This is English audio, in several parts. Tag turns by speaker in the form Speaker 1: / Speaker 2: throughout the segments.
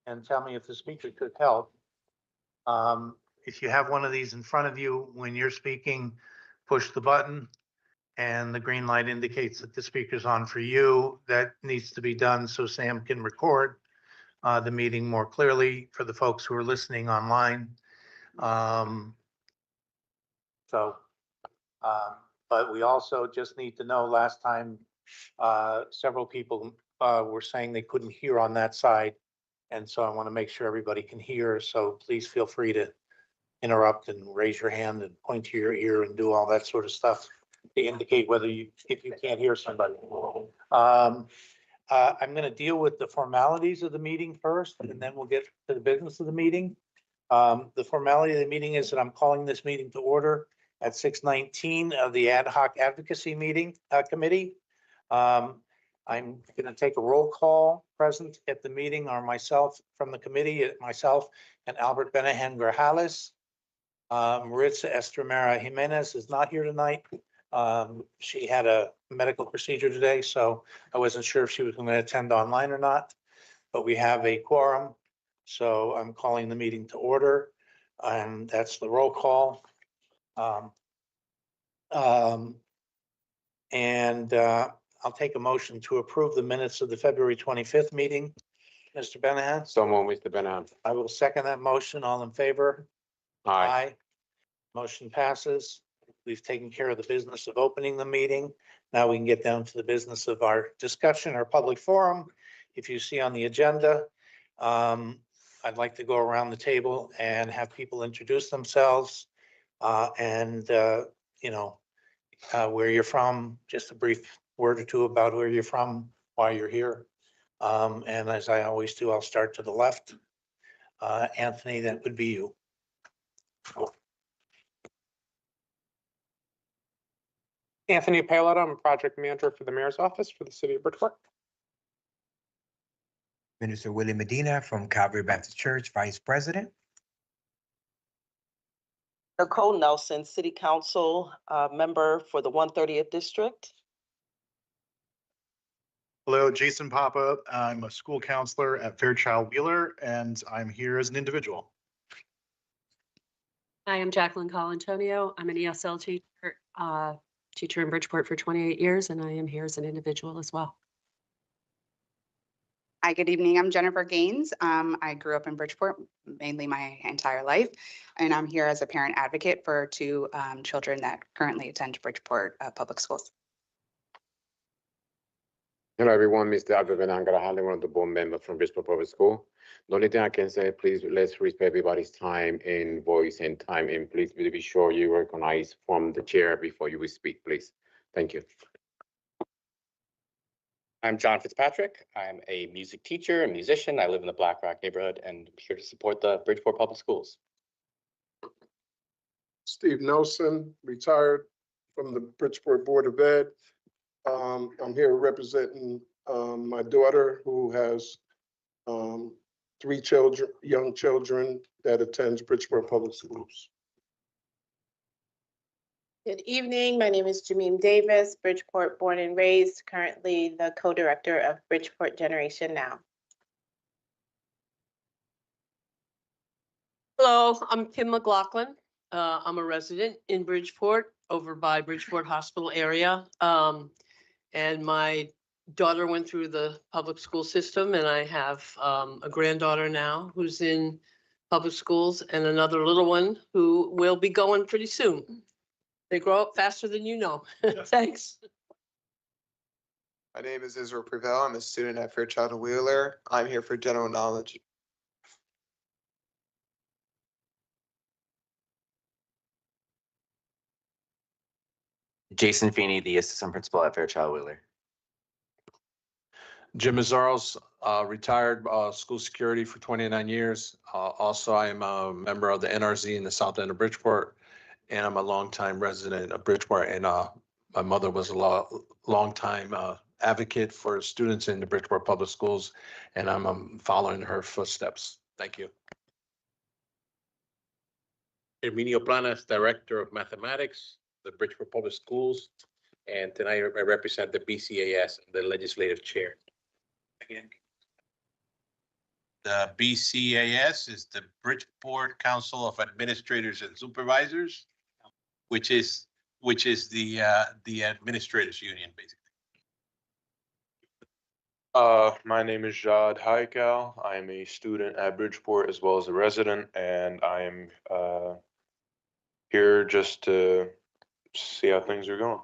Speaker 1: and tell me if the speaker could help. If you have one of these in front of you, when you're speaking, push the button and the green light indicates that the speaker's on for you. That needs to be done so Sam can record the meeting more clearly for the folks who are listening online. So, but we also just need to know, last time, several people were saying they couldn't hear on that side. And so I want to make sure everybody can hear. So please feel free to interrupt and raise your hand and point to your ear and do all that sort of stuff to indicate whether if you can't hear somebody. I'm going to deal with the formalities of the meeting first, and then we'll get to the business of the meeting. The formality of the meeting is that I'm calling this meeting to order at 6:19 of the Ad Hoc Advocacy meeting committee. I'm going to take a roll call. Present at the meeting are myself from the committee, myself and Albert Benahan Grajales. Maritza Estremera Jimenez is not here tonight. She had a medical procedure today, so I wasn't sure if she was going to attend online or not, but we have a quorum. So I'm calling the meeting to order, and that's the roll call. I'll take a motion to approve the minutes of the February 25th meeting. Mr. Benahan?
Speaker 2: So moved, Mr. Benahan.
Speaker 1: I will second that motion. All in favor?
Speaker 2: Aye.
Speaker 1: Motion passes. We've taken care of the business of opening the meeting. Now we can get down to the business of our discussion, our public forum. If you see on the agenda, I'd like to go around the table and have people introduce themselves where you're from, just a brief word or two about where you're from, why you're here. And as I always do, I'll start to the left. Anthony, that would be you.
Speaker 3: Anthony Paletta, I'm a project manager for the mayor's office for the city of Bridgeport.
Speaker 4: Minister Willie Medina from Calvary Baptist Church, Vice President.
Speaker 5: Nicole Nelson, City Council member for the 130th District.
Speaker 6: Hello, Jason Papa. I'm a school counselor at Fairchild Wheeler, and I'm here as an individual.
Speaker 7: Hi, I'm Jacqueline Colantonio. I'm an ESL teacher in Bridgeport for 28 years, and I am here as an individual as well.
Speaker 8: Hi, good evening. I'm Jennifer Gaines. I grew up in Bridgeport mainly my entire life, and I'm here as a parent advocate for two children that currently attend Bridgeport Public Schools.
Speaker 2: Hello, everyone. Mr. Albert Benahan Grajales, one of the board members from Bridgeport Public School. The only thing I can say, please, let's respect everybody's time and voice and time, and please be sure you recognize from the chair before you will speak, please. Thank you.
Speaker 9: I'm John Fitzpatrick. I'm a music teacher, a musician. I live in the Black Rock neighborhood and I'm here to support the Bridgeport Public Schools.
Speaker 10: Steve Nelson, retired from the Bridgeport Board of Ed. I'm here representing my daughter who has 3 children, young children that attends Bridgeport Public Schools.
Speaker 11: Good evening. My name is Jameen Davis, Bridgeport born and raised, currently the co-director of Bridgeport Generation Now.
Speaker 12: Hello, I'm Kim McLaughlin. I'm a resident in Bridgeport, over by Bridgeport Hospital area. And my daughter went through the public school system, and I have a granddaughter now who's in public schools and another little one who will be going pretty soon. They grow up faster than you know. Thanks.
Speaker 13: My name is Israel Prevail. I'm a student at Fairchild Wheeler. I'm here for general knowledge.
Speaker 14: Jason Feeney, the assistant principal at Fairchild Wheeler.
Speaker 15: Jim Mazzaros, retired school security for 29 years. Also, I am a member of the NRZ in the south end of Bridgeport, and I'm a longtime resident of Bridgeport. And my mother was a longtime advocate for students in the Bridgeport Public Schools, and I'm following her footsteps. Thank you.
Speaker 16: Herminio Planas, Director of Mathematics, the Bridgeport Public Schools, and tonight I represent the BCAS, the Legislative Chair. Again. The BCAS is the Bridgeport Council of Administrators and Supervisors, which is the administrators union, basically.
Speaker 17: My name is Jad Haikal. I am a student at Bridgeport as well as a resident, and I am here just to see how things are going.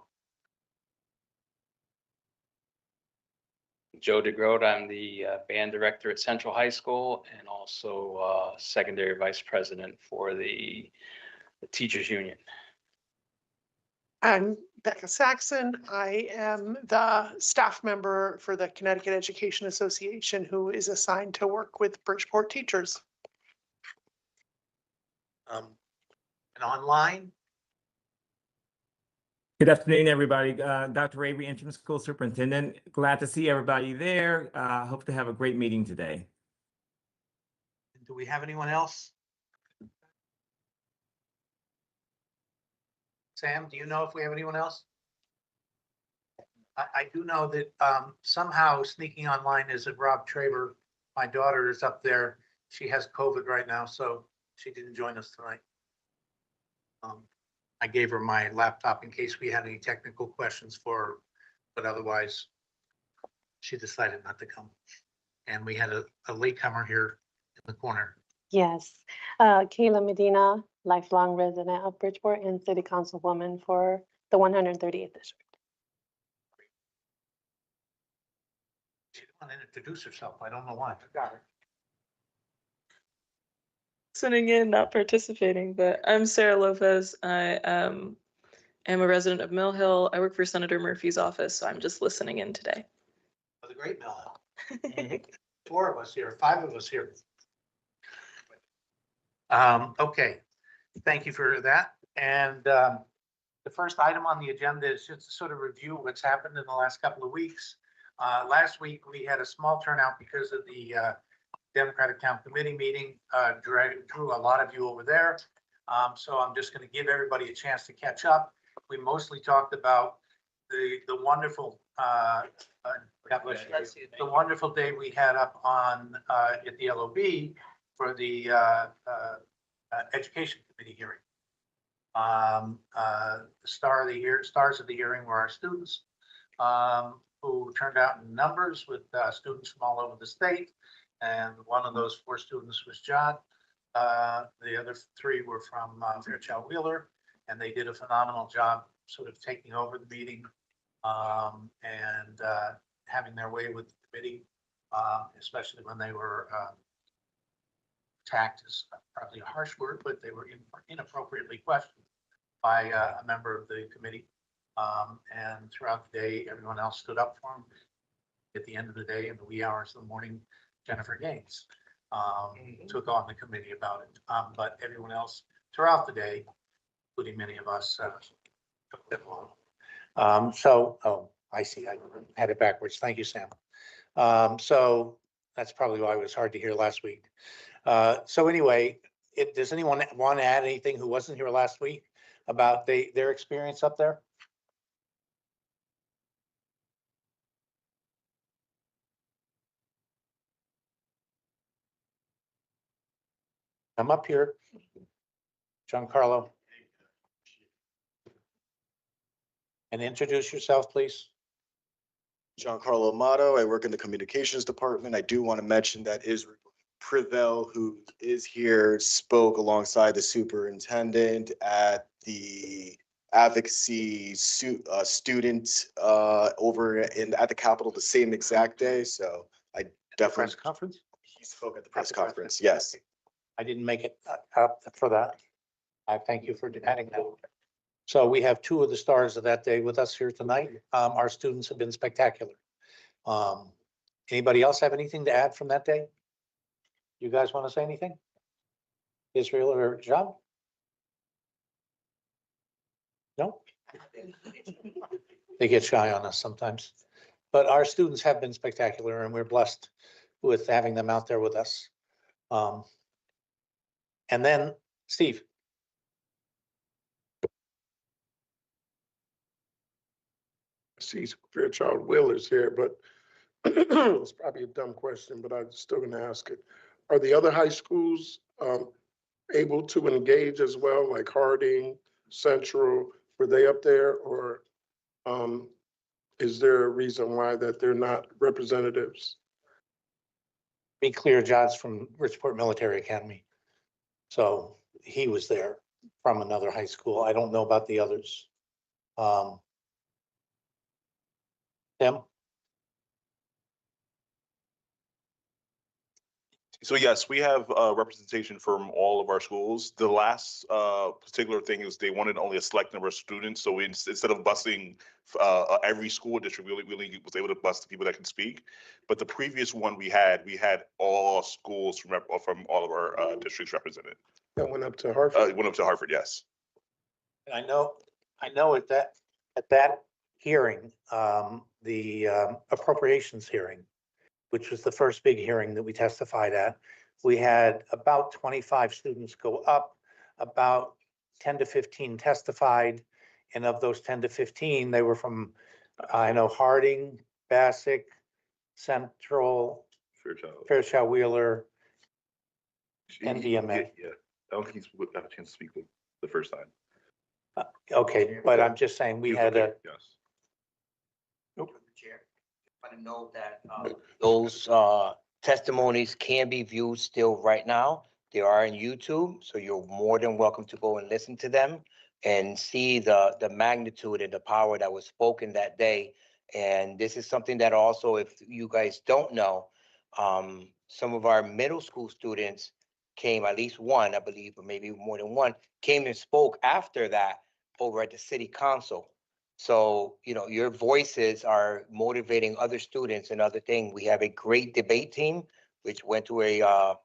Speaker 18: Joe DeGroat, I'm the band director at Central High School and also secondary vice president for the Teachers Union.
Speaker 19: I'm Becca Saxon. I am the staff member for the Connecticut Education Association who is assigned to work with Bridgeport teachers.
Speaker 1: And online,
Speaker 20: Good afternoon, everybody. Dr. Avery, Interim School Superintendent. Glad to see everybody there. Hope to have a great meeting today.
Speaker 1: do we have anyone else? Sam, do you know if we have anyone else? I do know that somehow sneaking online is that Rob Traber, my daughter, is up there. She has COVID right now, so she didn't join us tonight. I gave her my laptop in case we had any technical questions for her, but otherwise she decided not to come. And we had a latecomer here in the corner.
Speaker 21: Yes, Kayla Medina, lifelong resident of Bridgeport and city councilwoman for the 138th district.
Speaker 1: She didn't want to introduce herself. I don't know why. I got her.
Speaker 22: Listening in, not participating, but I'm Sarah Lopez. I am a resident of Mill Hill. I work for Senator Murphy's office, so I'm just listening in today.
Speaker 1: Oh, the great Mill Hill. 4 of us here, 5 of us here. Okay, thank you for that. And the first item on the agenda is just to sort of review what's happened in the last couple of weeks. Last week, we had a small turnout because of the Democratic Town Committee meeting, drew a lot of you over there. So I'm just going to give everybody a chance to catch up. We mostly talked about the wonderful, God bless you, the wonderful day we had up on at the LOB for the Education Committee hearing. The stars of the hearing were our students, who turned out in numbers with students from all over the state. And one of those 4 students was John. The other 3 were from Fairchild Wheeler, and they did a phenomenal job sort of taking over the meeting and having their way with the committee, especially when they were attacked is probably a harsh word, but they were inappropriately questioned by a member of the committee. And throughout the day, everyone else stood up for him. At the end of the day, in the wee hours of the morning, Jennifer Gaines took on the committee about it. But everyone else throughout the day, including many of us, took them on. I see, I had it backwards. Thank you, Sam. So that's probably why it was hard to hear last week. So anyway, does anyone want to add anything who wasn't here last week about their experience up there? Come up here, Giancarlo. And introduce yourself, please.
Speaker 23: Giancarlo Amato. I work in the communications department. I do want to mention that Israel Privel, who is here, spoke alongside the superintendent at the Advocacy student over at the Capitol the same exact day. So I definitely.
Speaker 1: Press conference?
Speaker 23: He spoke at the press conference, yes.
Speaker 1: I didn't make it up for that. I thank you for adding that. So we have 2 of the stars of that day with us here tonight. Our students have been spectacular. Anybody else have anything to add from that day? You guys want to say anything? Israel or John? No? They get shy on us sometimes. But our students have been spectacular and we're blessed with having them out there with us. And then Steve.
Speaker 10: See Fairchild Wheeler's here, but it's probably a dumb question, but I'm still gonna ask it. are the other high schools able to engage as well, like Harding, Central? Were they up there, or is there a reason why that they're not representatives?
Speaker 1: Be clear, John's from Bridgeport Military Academy. So he was there from another high school. I don't know about the others. Tim?
Speaker 3: So yes, we have representation from all of our schools. The last particular thing is they wanted only a select number of students. So we, instead of busing every school district, we only was able to bus the people that can speak. But the previous one we had all schools from all of our districts represented.
Speaker 10: That went up to Hartford?
Speaker 3: It went up to Hartford, yes.
Speaker 1: And I know at that hearing, the appropriations hearing, which was the first big hearing that we testified at, we had about 25 students go up, about 10 to 15 testified. And of those 10 to 15, they were from, I know, Harding, Bassick, Central, Fairchild Wheeler, and DMA.
Speaker 3: Yeah, I don't think he's got a chance to speak the first time.
Speaker 1: Okay, but I'm just saying we had a,
Speaker 3: Yes.
Speaker 4: Chair, I want to note that those testimonies can be viewed still right now. They are on YouTube, so you're more than welcome to go and listen to them and see the magnitude and the power that was spoken that day. And this is something that also, if you guys don't know, some of our middle school students came, at least one, I believe, or maybe more than one, came and spoke after that over at the city council. So, you know, your voices are motivating other students and other things. We have a great debate team, which went to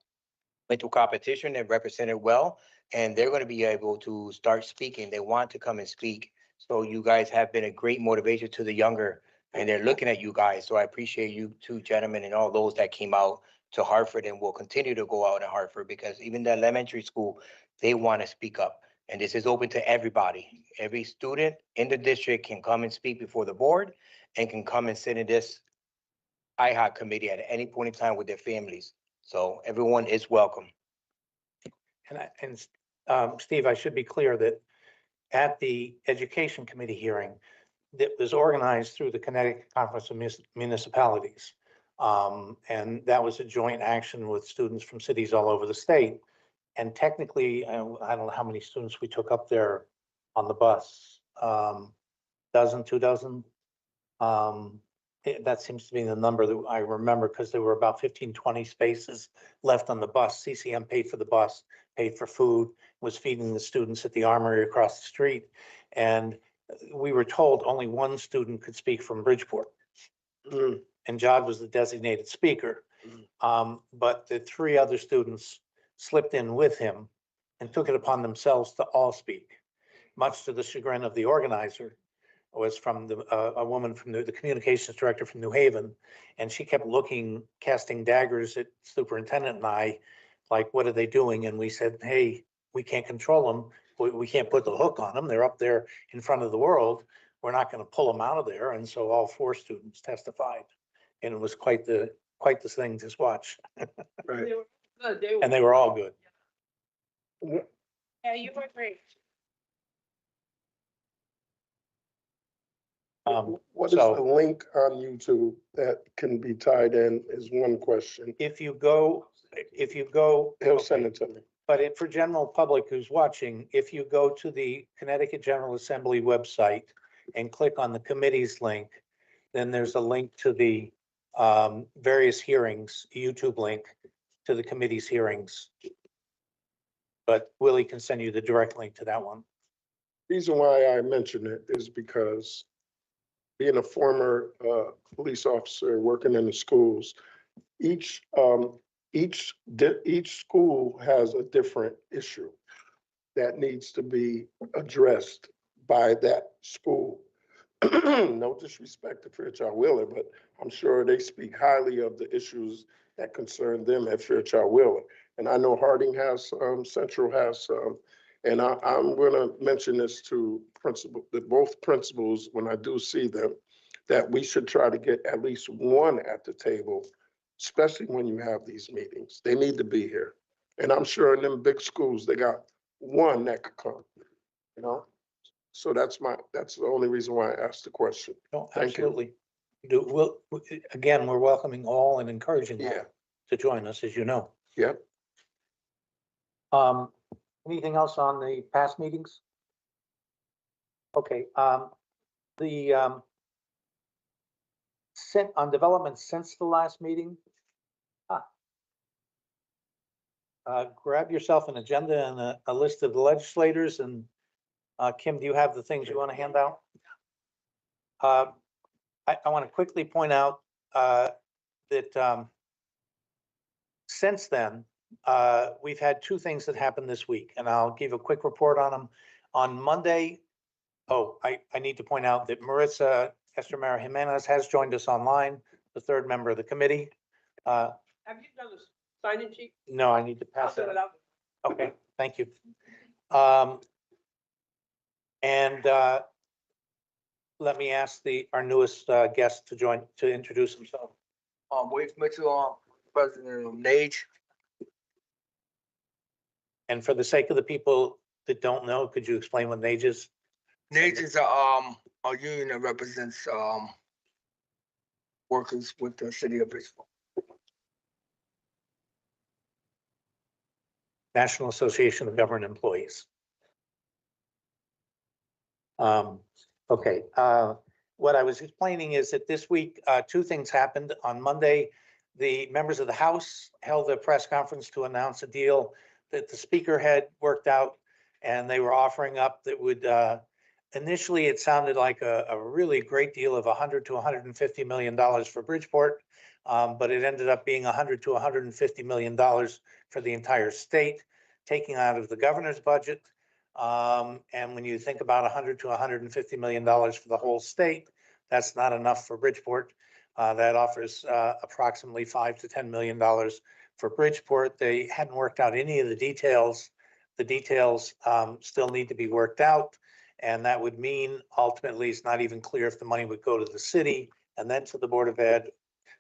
Speaker 4: competition and represented well, and they're going to be able to start speaking. They want to come and speak. So you guys have been a great motivation to the younger, and they're looking at you guys. So I appreciate you two gentlemen and all those that came out to Hartford and will continue to go out in Hartford, because even the elementary school, they want to speak up. And this is open to everybody. Every student in the district can come and speak before the board and can come and sit in this IHOC committee at any point in time with their families. So everyone is welcome.
Speaker 1: And Steve, I should be clear that at the Education Committee hearing that was organized through the Connecticut Conference of Municipalities. And that was a joint action with students from cities all over the state. And technically, I don't know how many students we took up there on the bus, dozen, 2 dozen. That seems to be the number that I remember, because there were about 15, 20 spaces left on the bus. CCM paid for the bus, paid for food, was feeding the students at the armory across the street. And we were told only one student could speak from Bridgeport. And Jod was the designated speaker. But the 3 other students slipped in with him and took it upon themselves to all speak, much to the chagrin of the organizer. Was from a woman from the communications director from New Haven, and she kept looking, casting daggers at superintendent and I, like, what are they doing? And we said, hey, we can't control them. We can't put the hook on them. They're up there in front of the world. We're not going to pull them out of there. And so all 4 students testified, and it was quite the thing to watch.
Speaker 10: Right.
Speaker 1: And they were all good.
Speaker 11: Yeah, you were great.
Speaker 10: What is the link on YouTube that can be tied in is one question.
Speaker 1: If you go,
Speaker 10: He'll send it to me.
Speaker 1: But for general public who's watching, if you go to the Connecticut General Assembly website and click on the committee's link, then there's a link to the various hearings, YouTube link to the committee's hearings. But Willie can send you the direct link to that one.
Speaker 10: Reason why I mention it is because being a former police officer working in the schools, each school has a different issue that needs to be addressed by that school. No disrespect to Fairchild Wheeler, but I'm sure they speak highly of the issues that concern them at Fairchild Wheeler. And I know Harding has some, Central has some. And I'm going to mention this to both principals when I do see them, that we should try to get at least one at the table especially when you have these meetings. They need to be here. And I'm sure in them big schools, they got one that could come, you know? So that's the only reason why I asked the question.
Speaker 1: No,
Speaker 10: Thank you.
Speaker 1: absolutely. Again, we're welcoming all and encouraging all
Speaker 10: Yeah.
Speaker 1: to join us, as you know.
Speaker 10: Yep.
Speaker 1: Anything else on the past meetings? Okay, on development since the last meeting. Grab yourself an agenda and a list of the legislators, and Kim, do you have the things you want to hand out? I want to quickly point out that since then, we've had two things that happened this week, and I'll give a quick report on them. On Monday, I need to point out that Marissa Estramera Jimenez has joined us online, the third member of the committee.
Speaker 12: Have you done the sign-in sheet?
Speaker 1: No, I need to
Speaker 12: I'll
Speaker 1: pass
Speaker 12: fill
Speaker 1: it.
Speaker 12: it out.
Speaker 1: Okay, thank you. And let me ask our newest guest to introduce himself.
Speaker 4: Wade Mitchell, President of NAGE.
Speaker 1: And for the sake of the people that don't know, could you explain what NAGE is?
Speaker 4: NAGE is a union that represents workers with the city of Bridgeport.
Speaker 1: National Association of Government Employees. Okay, what I was explaining is that this week, two things happened. On Monday, the members of the House held a press conference to announce a deal that the Speaker had worked out, and they were offering up that would, initially it sounded like a really great deal of $100 to $150 million for Bridgeport, but it ended up being $100 to $150 million for the entire state, taking out of the governor's budget. And when you think about $100 to $150 million for the whole state, that's not enough for Bridgeport. That offers approximately $5 to $10 million for Bridgeport. They hadn't worked out any of the details. The details still need to be worked out. And that would mean ultimately it's not even clear if the money would go to the city and then to the Board of Ed.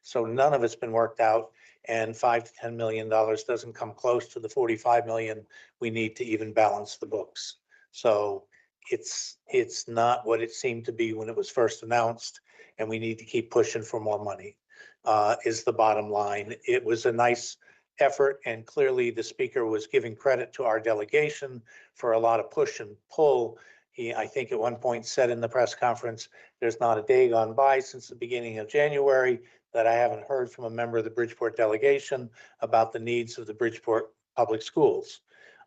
Speaker 1: So none of it's been worked out. And $5 to $10 million doesn't come close to the 45 million we need to even balance the books. So it's not what it seemed to be when it was first announced, and we need to keep pushing for more money, is the bottom line. It was a nice effort, and clearly the speaker was giving credit to our delegation for a lot of push and pull. He, I think at one point said in the press conference, there's not a day gone by since the beginning of January that I haven't heard from a member of the Bridgeport delegation about the needs of the Bridgeport public schools.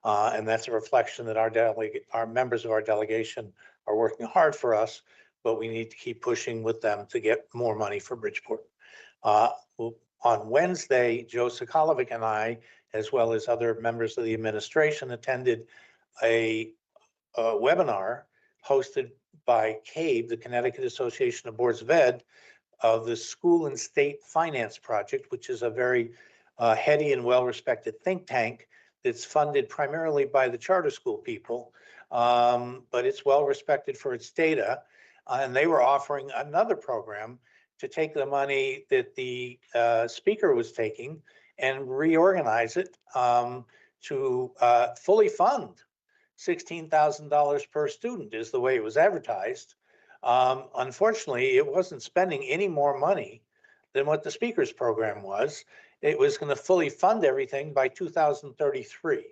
Speaker 1: And that's a reflection that our members of our delegation are working hard for us, but we need to keep pushing with them to get more money for Bridgeport. On Wednesday, Joe Sokolovic and I, as well as other members of the administration, attended a webinar hosted by CABE, the Connecticut Association of Boards of Ed, of the School and State Finance Project, which is a very heady and well-respected think tank that's funded primarily by the charter school people, but it's well-respected for its data. And they were offering another program to take the money that the speaker was taking and reorganize it to fully fund $16,000 per student is the way it was advertised. Unfortunately, it wasn't spending any more money than what the speaker's program was. It was going to fully fund everything by 2033.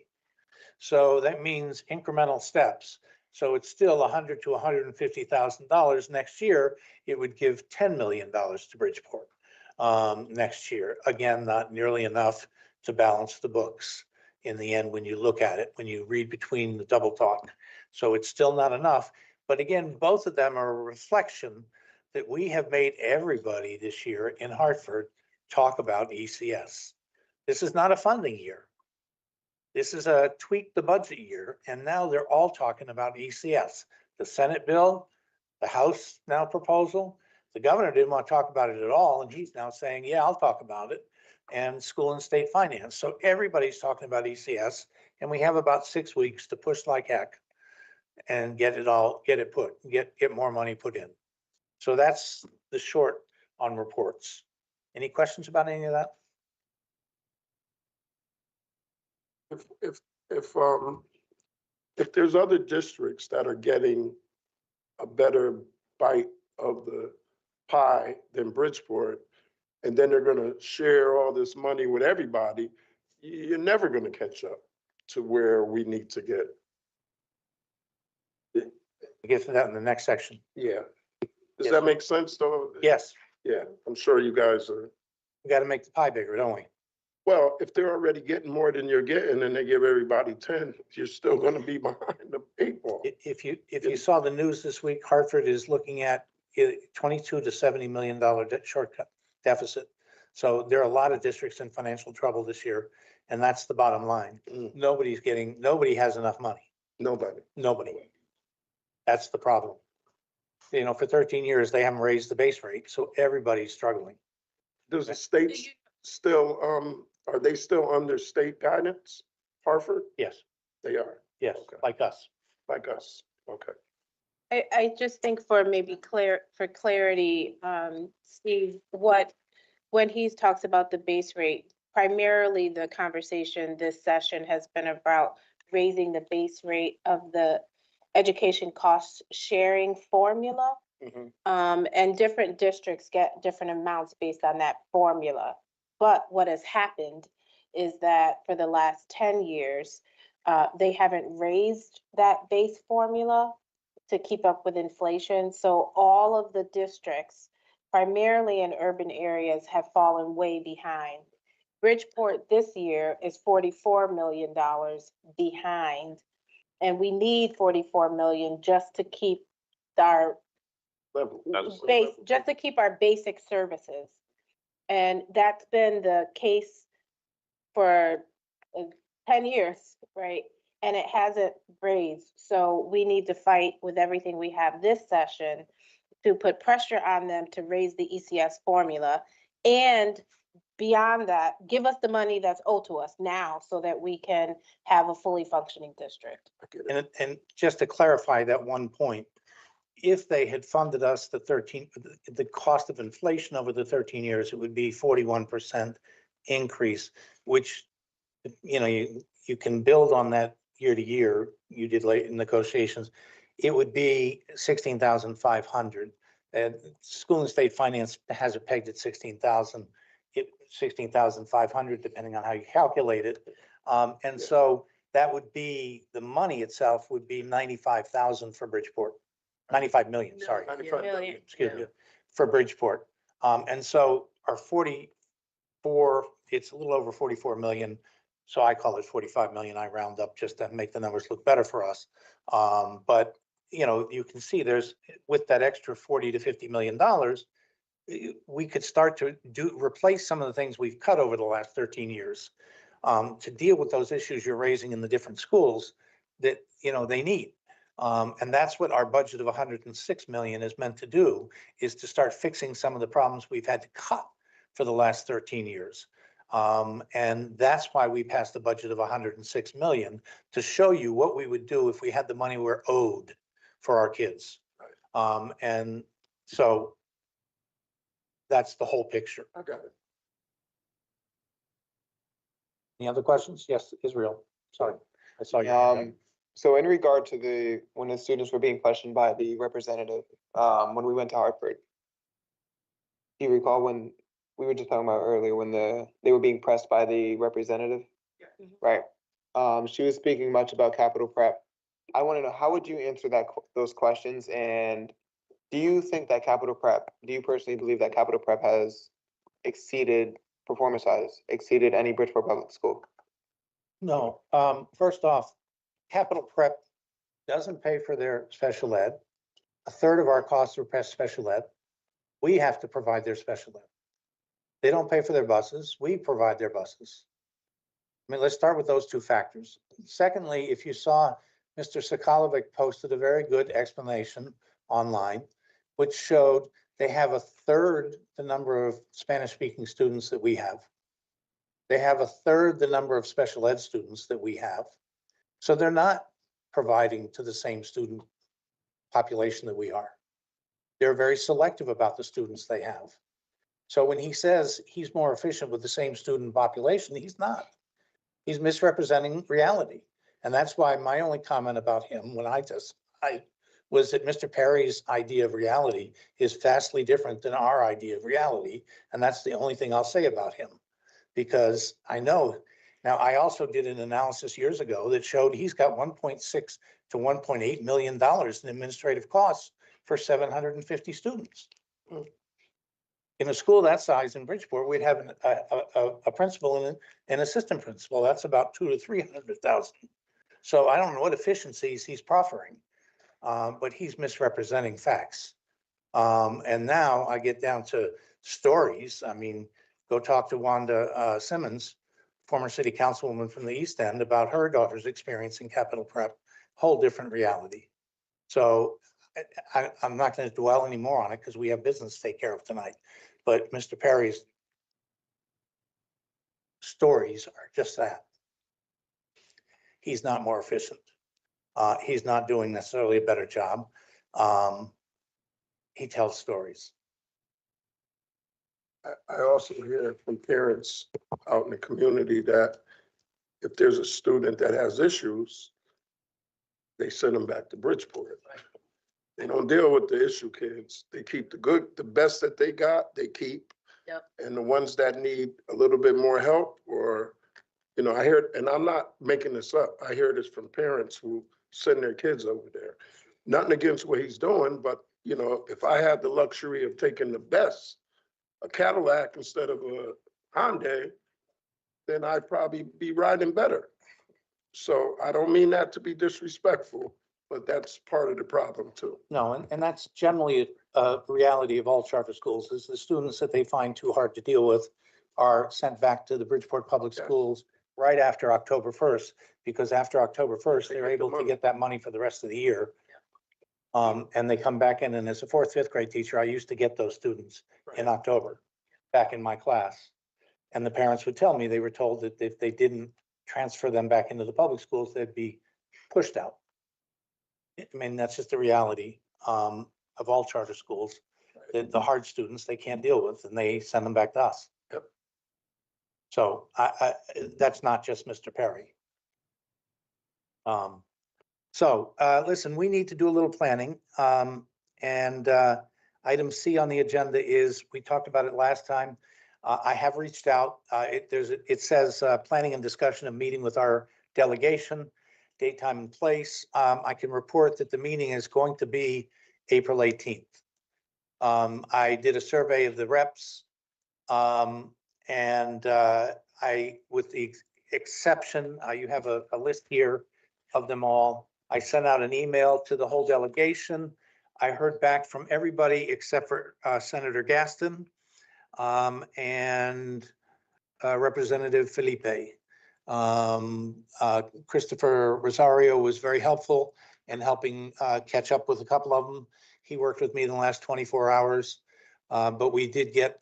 Speaker 1: So that means incremental steps. So it's still $100 to $150,000 next year. It would give $10 million to Bridgeport next year. Again, not nearly enough to balance the books in the end when you look at it, when you read between the double talk. So it's still not enough. But again, both of them are a reflection that we have made everybody this year in Hartford talk about ECS. This is not a funding year. This is a tweak the budget year, and now they're all talking about ECS. The Senate bill, the House now proposal, the governor didn't want to talk about it at all, and he's now saying, yeah, I'll talk about it, and school and state finance. So everybody's talking about ECS, and we have about 6 weeks to push like heck and get more money put in. So that's the short on reports. Any questions about any of that?
Speaker 10: if there's other districts that are getting a better bite of the pie than Bridgeport, and then they're gonna share all this money with everybody, you're never gonna catch up to where we need to get.
Speaker 1: We'll get to that in the next section.
Speaker 10: Yeah. Does
Speaker 1: Yes,
Speaker 10: that
Speaker 1: sir.
Speaker 10: make sense though?
Speaker 1: Yes,
Speaker 10: Yeah, I'm sure you guys are.
Speaker 1: we got to make the pie bigger, don't we?
Speaker 10: Well, if they're already getting more than you're getting and they give everybody 10, you're still gonna be behind the 8 ball.
Speaker 1: If you saw the news this week, Hartford is looking at 22 to $70 million shortcut deficit. So there are a lot of districts in financial trouble this year, and that's the bottom line. Nobody has enough money. Nobody. That's the problem. You know, for 13 years, they haven't raised the base rate, so everybody's struggling.
Speaker 10: Does the state still, are they still under state guidance, Hartford?
Speaker 1: Yes,
Speaker 10: They are,
Speaker 1: yes,
Speaker 10: Okay.
Speaker 1: like us.
Speaker 10: like us, okay.
Speaker 11: I just think for maybe for clarity, Steve, when he talks about the base rate, primarily the conversation this session has been about raising the base rate of the education cost sharing formula. And different districts get different amounts based on that formula. But what has happened is that for the last 10 years, they haven't raised that base formula to keep up with inflation. So all of the districts, primarily in urban areas, have fallen way behind. Bridgeport this year is $44 million behind. And we need 44 million just to keep our just to keep our basic services. And that's been the case for 10 years, right? And it hasn't raised. So we need to fight with everything we have this session to put pressure on them to raise the ECS formula. And beyond that, give us the money that's owed to us now so that we can have a fully functioning district.
Speaker 1: And just to clarify that one point, if they had funded us the cost of inflation over the 13 years, it would be 41% increase, which, you know, you can build on that year to year. You did late in negotiations. It would be 16,500. And School and State Finance has it pegged at 16,500, depending on how you calculate it. And so that would be, the money itself would be 95,000 for Bridgeport. 95 million, sorry.
Speaker 10: 95 million.
Speaker 1: Excuse me, for Bridgeport. And so our 44, it's a little over 44 million. So I call it 45 million. I round up just to make the numbers look better for us. But, you know, you can see there's, with that extra 40 to $50 million, we could start to replace some of the things we've cut over the last 13 years to deal with those issues you're raising in the different schools that, you know, they need. And that's what our budget of 106 million is meant to do, is to start fixing some of the problems we've had to cut for the last 13 years. And that's why we passed the budget of 106 million, to show you what we would do if we had the money we're owed for our kids. And so that's the whole picture.
Speaker 10: I got it.
Speaker 1: Any other questions? Yes, Israel. Sorry, I saw you.
Speaker 13: So in regard to when the students were being questioned by the representative, when we went to Hartford, do you recall when we were just talking about earlier, when they were being pressed by the representative? Right. She was speaking much about capital prep. I want to know, how would you answer those questions? And do you think that do you personally believe that capital prep has exceeded performance-wise, exceeded any Bridgeport public school?
Speaker 1: No, first off, Capital Prep doesn't pay for their special ed. A third of our costs are special ed. We have to provide their special ed. They don't pay for their buses. We provide their buses. I mean, let's start with those two factors. Secondly, if you saw, Mr. Sokolovic posted a very good explanation online, which showed they have a third the number of Spanish-speaking students that we have. They have a third the number of special ed students that we have. So they're not providing to the same student population that we are. They're very selective about the students they have. So when he says he's more efficient with the same student population, he's not. He's misrepresenting reality. And that's why my only comment about him when I was that Mr. Perry's idea of reality is vastly different than our idea of reality. And that's the only thing I'll say about him. Because I know, now I also did an analysis years ago that showed he's got 1.6 to 1.8 million dollars in administrative costs for 750 students. In a school that size in Bridgeport, we'd have a principal and an assistant principal. That's about 200 to 300,000. So I don't know what efficiencies he's proffering, but he's misrepresenting facts. And now I get down to stories. I mean, go talk to Wanda Simmons, former city councilwoman from the East End, about her daughter's experience in Capital Prep. Whole different reality. So I'm not going to dwell anymore on it because we have business to take care of tonight. But Mr. Perry's stories are just that. He's not more efficient. He's not doing necessarily a better job. He tells stories.
Speaker 10: I also hear from parents out in the community that if there's a student that has issues, they send them back to Bridgeport. They don't deal with the issue kids. They keep the best that they got, they keep.
Speaker 12: Yep.
Speaker 10: And the ones that need a little bit more help or, you know, I hear, and I'm not making this up. I hear this from parents who send their kids over there. Nothing against what he's doing, but you know, if I had the luxury of taking the best, a Cadillac instead of a Hyundai, then I'd probably be riding better. So I don't mean that to be disrespectful, but that's part of the problem too.
Speaker 1: No, and that's generally a reality of all charter schools is the students that they find too hard to deal with are sent back to the Bridgeport Public Schools right after October 1st, because after October 1st, they're able to get that money for the rest of the year. And they come back in, and as a fourth, fifth grade teacher, I used to get those students in October, back in my class. And the parents would tell me they were told that if they didn't transfer them back into the public schools, they'd be pushed out. I mean, that's just the reality of all charter schools. The hard students they can't deal with, and they send them back to us.
Speaker 10: Yep.
Speaker 1: So that's not just Mr. Perry. Listen, we need to do a little planning. And item C on the agenda is, we talked about it last time. I have reached out. It says planning and discussion of meeting with our delegation, date, time, and place. I can report that the meeting is going to be April 18th. I did a survey of the reps, and with the exception, you have a list here of them all. I sent out an email to the whole delegation. I heard back from everybody except for Senator Gaston and Representative Felipe. Christopher Rosario was very helpful in helping catch up with a couple of them. He worked with me in the last 24 hours, but we did get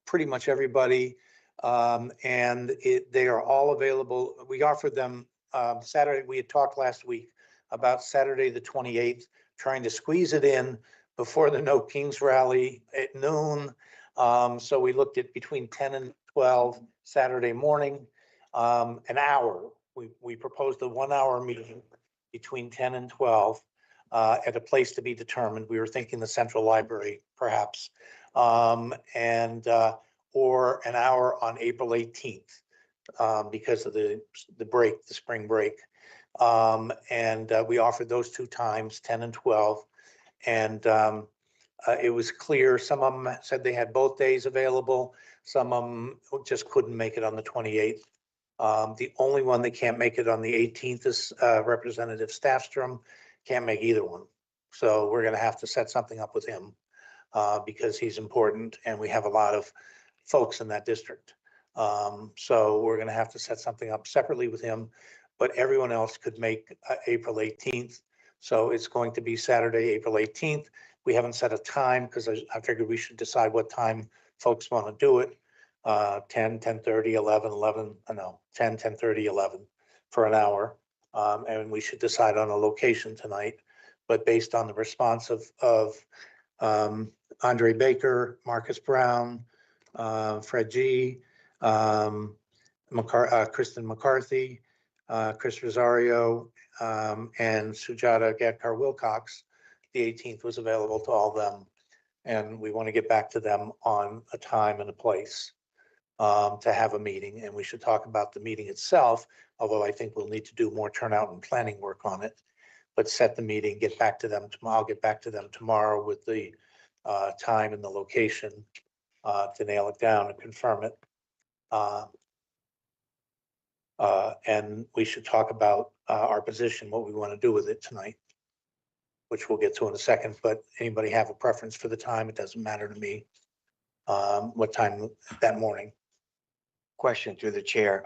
Speaker 1: pretty much everybody, and they are all available. We offered them Saturday. We had talked last week about Saturday, the 28th, trying to squeeze it in before the No Kings rally at noon. So we looked at between 10 and 12 Saturday morning, an hour. We proposed a 1 hour meeting between 10 and 12 at a place to be determined. We were thinking the Central Library, perhaps, or an hour on April 18th because of the break, the spring break. We offered those two times, 10 and 12. And it was clear, some of them said they had both days available. Some of them just couldn't make it on the 28th. The only one that can't make it on the 18th is Representative Staffstrom. Can't make either one. So we're going to have to set something up with him because he's important and we have a lot of folks in that district. So we're going to have to set something up separately with him, but everyone else could make April 18th. So it's going to be Saturday, April 18th. We haven't set a time because I figured we should decide what time folks want to do it. 10, 10:30, 11, no, 10, 10:30, 11 for an hour. And we should decide on a location tonight. But based on the response of Andre Baker, Marcus Brown, Fred G, Kristen McCarthy, Chris Rosario, and Sujata Gadkar Wilcox. The 18th was available to all of them. And we want to get back to them on a time and a place to have a meeting. And we should talk about the meeting itself, although I think we'll need to do more turnout and planning work on it. But set the meeting, get back to them tomorrow. I'll get back to them tomorrow with the time and the location to nail it down and confirm it. And we should talk about our position, what we want to do with it tonight, which we'll get to in a second. But anybody have a preference for the time? It doesn't matter to me. What time that morning?
Speaker 4: Question through the chair.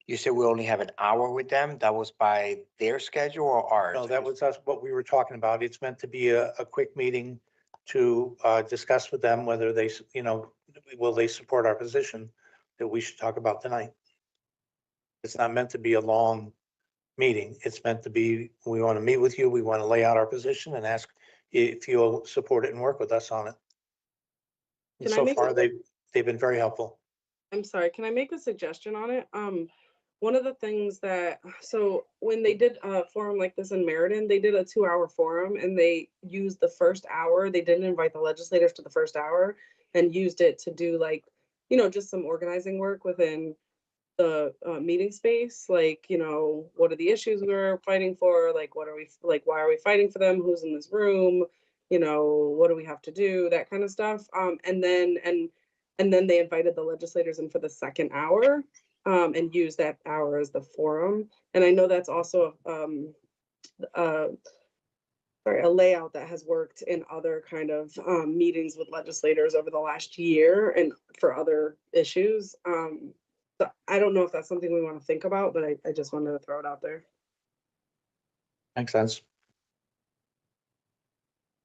Speaker 4: You said we only have an hour with them. That was by their schedule or ours?
Speaker 1: No, that was us, what we were talking about. It's meant to be a quick meeting to discuss with them whether they, will they support our position that we should talk about tonight. It's not meant to be a long meeting. It's meant to be, we want to meet with you. We want to lay out our position and ask if you'll support it and work with us on it. And
Speaker 5: Can I
Speaker 1: so
Speaker 5: make
Speaker 1: far,
Speaker 5: a-
Speaker 1: they've been very helpful.
Speaker 5: I'm sorry, can I make a suggestion on it? One of the things that, so when they did a forum like this in Meriden, they did a 2-hour forum and they used the first hour. They didn't invite the legislators to the first hour and used it to do like, just some organizing work within the meeting space. Like, what are the issues we're fighting for? Like, why are we fighting for them? Who's in this room? What do we have to do? That kind of stuff. And then they invited the legislators in for the second hour. And use that hour as the forum. And I know that's also a layout that has worked in other kind of meetings with legislators over the last year and for other issues. So I don't know if that's something we want to think about, but I just wanted to throw it out there.
Speaker 1: Makes sense.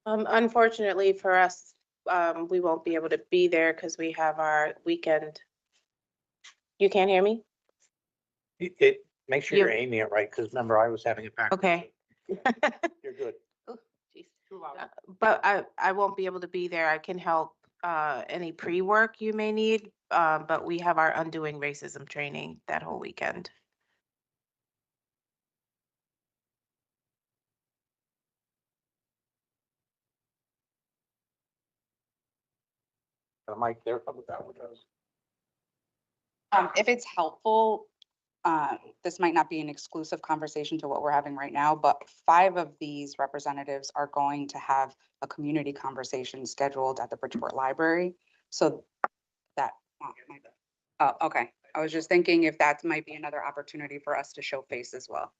Speaker 11: Unfortunately for us, we won't be able to be there because we have our weekend. You can't hear me?
Speaker 1: Make sure you're aiming it right, because remember, I was having it back.
Speaker 11: Okay.
Speaker 1: You're good.
Speaker 11: But I won't be able to be there. I can help any pre-work you may need, but we have our Undoing Racism training that whole weekend.
Speaker 1: Mike, there.
Speaker 8: If it's helpful, this might not be an exclusive conversation to what we're having right now, but 5 of these representatives are going to have a community conversation scheduled at the Bridgeport Library. So that, okay. I was just thinking if that might be another opportunity for us to show face as well.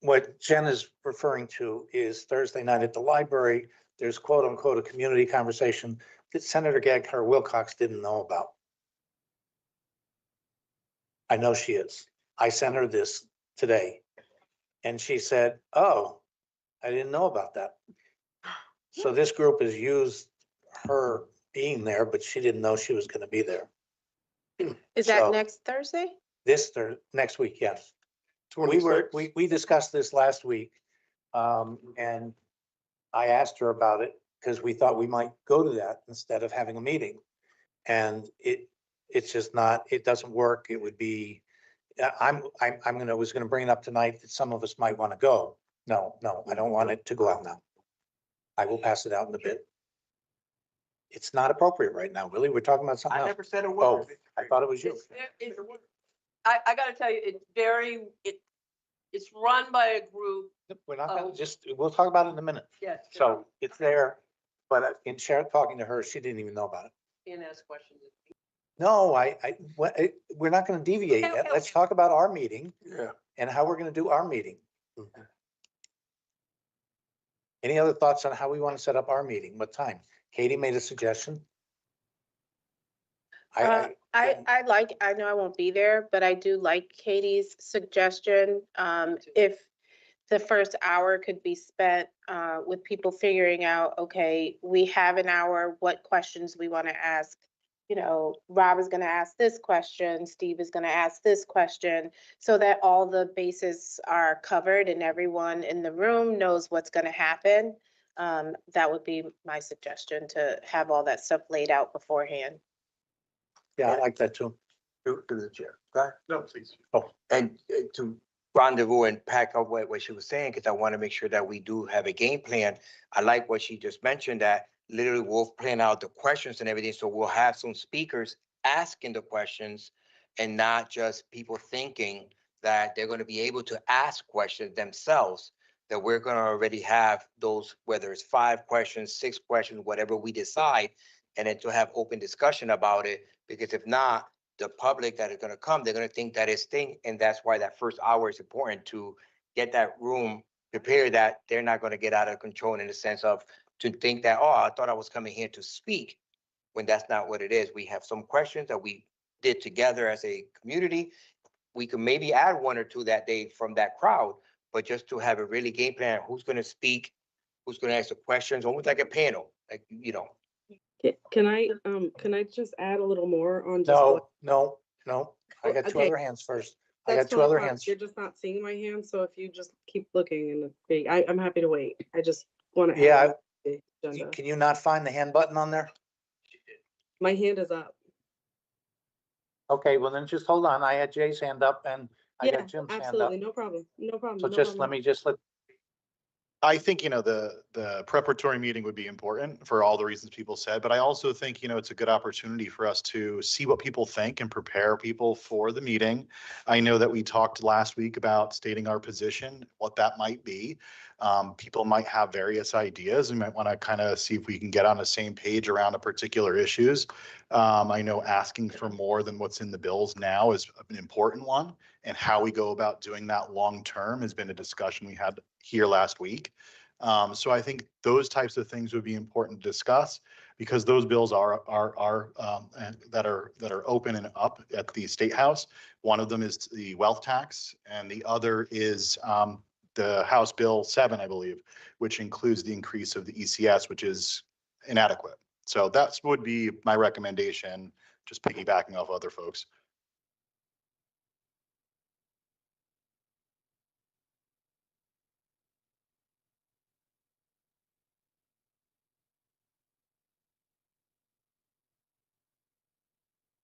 Speaker 1: What Jen is referring to is Thursday night at the library, there's quote unquote a community conversation that Senator Gadkar Wilcox didn't know about. I know she is. I sent her this today and she said, oh, I didn't know about that. So this group has used her being there, but she didn't know she was going to be there.
Speaker 11: Is that next Thursday?
Speaker 1: Next week, yes. We discussed this last week. And I asked her about it because we thought we might go to that instead of having a meeting. And it's just not, it doesn't work. It would be, was gonna bring it up tonight that some of us might want to go. No, I don't want it to go out now. I will pass it out in a bit. It's not appropriate right now, Willie. We're talking about something else.
Speaker 12: I never said a
Speaker 1: Oh,
Speaker 12: word.
Speaker 1: I thought it was you.
Speaker 12: I gotta tell you, it's run by a group.
Speaker 1: We're not gonna we'll talk about it in a minute.
Speaker 12: Yes.
Speaker 1: So it's there, but in talking to her, she didn't even know about it.
Speaker 12: Can't ask questions.
Speaker 1: No, we're not gonna deviate
Speaker 12: Okay,
Speaker 1: yet.
Speaker 12: okay.
Speaker 1: Let's talk about our meeting.
Speaker 10: Yeah.
Speaker 1: And how we're gonna do our meeting. Any other thoughts on how we want to set up our meeting? What time? Katie made a suggestion.
Speaker 11: I know I won't be there, but I do like Katie's suggestion. If the first hour could be spent with people figuring out, okay, we have an hour, what questions we want to ask. Rob is going to ask this question, Steve is going to ask this question, so that all the bases are covered and everyone in the room knows what's going to happen. That would be my suggestion, to have all that stuff laid out beforehand.
Speaker 1: Yeah, I like that too.
Speaker 4: To the chair. Go ahead.
Speaker 3: No, please.
Speaker 4: And to rendezvous and pack up what she was saying, because I want to make sure that we do have a game plan. I like what she just mentioned, that literally we'll plan out the questions and everything. So we'll have some speakers asking the questions and not just people thinking that they're going to be able to ask questions themselves, that we're going to already have those, whether it's 5 questions, 6 questions, whatever we decide, and then to have open discussion about it. Because if not, the public that is going to come, they're going to think that it's thing. And that's why that first hour is important, to get that room prepared, that they're not going to get out of control in the sense of to think that, oh, I thought I was coming here to speak, when that's not what it is. We have some questions that we did together as a community. We could maybe add 1 or 2 that day from that crowd, but just to have a really game plan, who's going to speak, who's going to ask the questions, almost like a panel, like, you know.
Speaker 5: Can I just add a little more on just
Speaker 1: No, no, no. I got 2
Speaker 5: Okay.
Speaker 1: other hands first. I
Speaker 5: That's
Speaker 1: got 2
Speaker 5: totally
Speaker 1: other
Speaker 5: fine.
Speaker 1: hands.
Speaker 5: You're just not seeing my hand, so if you just keep looking and I'm happy to wait. I just want to.
Speaker 1: Yeah,
Speaker 5: The agenda.
Speaker 1: Can you not find the hand button on there?
Speaker 5: My hand is up.
Speaker 1: Okay, well then just hold on. I had Jay's hand up and I
Speaker 5: Yeah,
Speaker 1: got Jim's hand up.
Speaker 5: absolutely. No problem. No problem.
Speaker 1: So
Speaker 5: no
Speaker 1: just
Speaker 5: problem.
Speaker 1: let
Speaker 23: I think, the preparatory meeting would be important for all the reasons people said, but I also think, it's a good opportunity for us to see what people think and prepare people for the meeting. I know that we talked last week about stating our position, what that might be. People might have various ideas. We might want to kind of see if we can get on the same page around a particular issues. I know asking for more than what's in the bills now is an important one, and how we go about doing that long-term has been a discussion we had here last week. So I think those types of things would be important to discuss, because those bills are that are open and up at the State House. One of them is the wealth tax, and the other is the House Bill 7, I believe, which includes the increase of the ECS, which is inadequate. So that would be my recommendation, just piggybacking off other folks.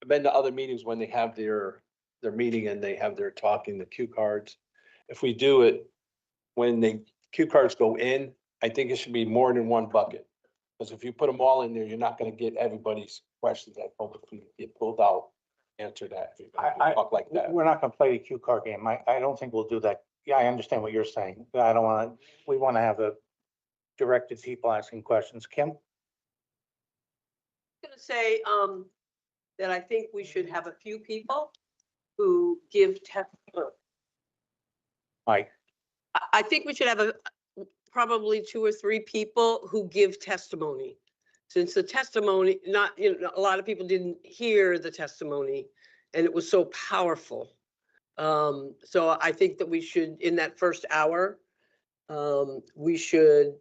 Speaker 15: I've been to other meetings when they have their meeting and they have their talking, the cue cards. If we do it, when the cue cards go in, I think it should be more than 1 bucket. Because if you put them all in there, you're not gonna get everybody's questions that probably get pulled out, answer that. If you're gonna talk like that.
Speaker 1: we're not gonna play the cue card game. I don't think we'll do that. Yeah, I understand what you're saying. I don't want to, we want to have a directed people asking questions. Kim?
Speaker 12: Gonna say, that I think we should have a few people who give
Speaker 1: Mike?
Speaker 12: I think we should have probably 2 or 3 people who give testimony. Since the testimony, a lot of people didn't hear the testimony and it was so powerful. So I think that we should, in that first hour, we should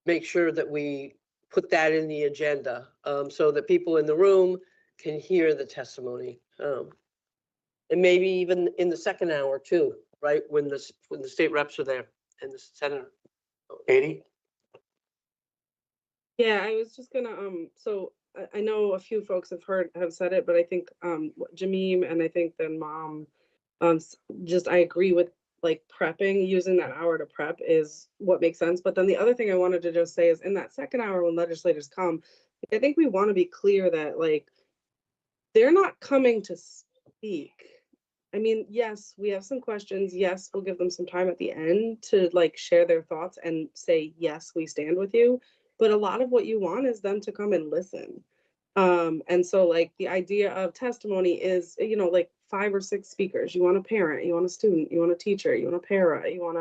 Speaker 12: make sure that we put that in the agenda, so that people in the room can hear the testimony. And maybe even in the second hour too, right? When the state reps are there and the senator.
Speaker 1: Katie?
Speaker 5: Yeah, I was just gonna, so I know a few folks have said it, but I think, Jameem and I think then Mom, just, I agree with like prepping, using that hour to prep is what makes sense. But then the other thing I wanted to just say is in that second hour when legislators come, I think we want to be clear that like, they're not coming to speak. I mean, yes, we have some questions. Yes, we'll give them some time at the end to like share their thoughts and say, yes, we stand with you. But a lot of what you want is them to come and listen. And so like the idea of testimony is, like 5 or 6 speakers. You want a parent, you want a student, you want a teacher, you want a para, you want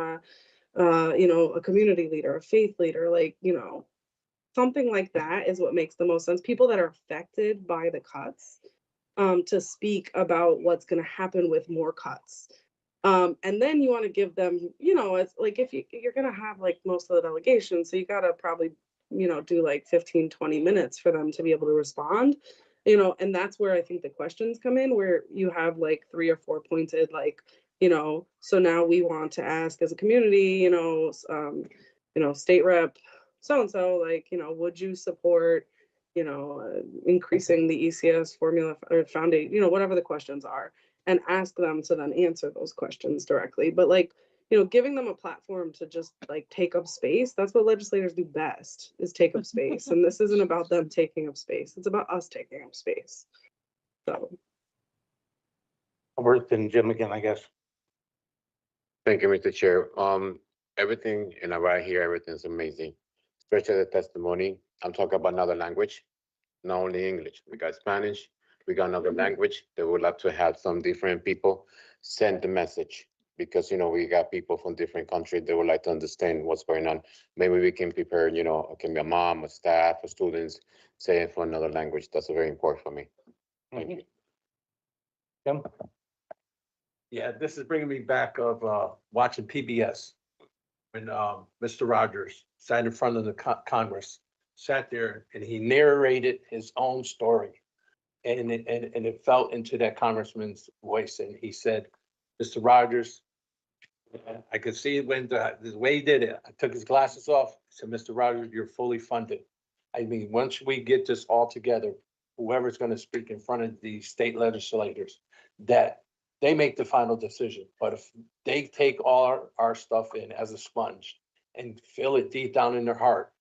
Speaker 5: a community leader, a faith leader, like, something like that is what makes the most sense. People that are affected by the cuts, to speak about what's going to happen with more cuts. And then you want to give them, it's like if you're going to have like most of the delegation, so you got to probably, do like 15, 20 minutes for them to be able to respond, and that's where I think the questions come in, where you have like 3 or 4 pointed, like, so now we want to ask as a community, state rep so-and-so, like, would you support, increasing the ECS formula or foundation, whatever the questions are, and ask them to then answer those questions directly. But like, giving them a platform to just like take up space, that's what legislators do best, is take up space. And this isn't about them taking up space. It's about us taking up space. So.
Speaker 1: Albert and Jim again, I guess.
Speaker 2: Thank you, Mr. Chair. Everything in right here, everything's amazing, especially the testimony. I'm talking about another language, not only English. We got Spanish, we got another language. They would like to have some different people send the message because, we got people from different countries. They would like to understand what's going on. Maybe we can prepare, it can be a mom, a staff, or students saying for another language. That's very important for me. Thank you.
Speaker 1: Jim?
Speaker 15: Yeah, this is bringing me back of watching PBS. When Mr. Rogers sat in front of the Congress, sat there and he narrated his own story. And it felt into that congressman's voice. And he said, Mr. Rogers, I could see when the way he did it, I took his glasses off. I said, Mr. Rogers, you're fully funded. I mean, once we get this all together, whoever's going to speak in front of the state legislators, that they make the final decision. But if they take all our stuff in as a sponge and feel it deep down in their heart,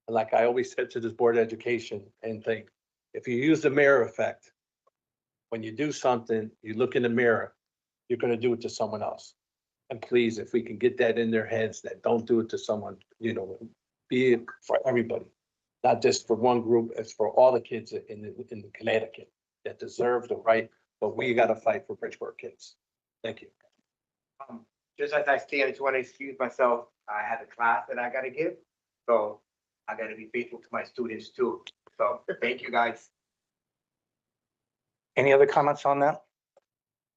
Speaker 15: and like I always said to this board of education and think, if you use the mirror effect, when you do something, you look in the mirror, you're going to do it to someone else. And please, if we can get that in their heads, that don't do it to someone, be it for everybody, not just for one group, it's for all the kids in Connecticut that deserve the right. But we got to fight for Bridgeport kids. Thank you.
Speaker 4: Just as I say, I just want to excuse myself. I had a class that I got to give. So I got to be faithful to my students too. So thank you, guys.
Speaker 1: Any other comments on that?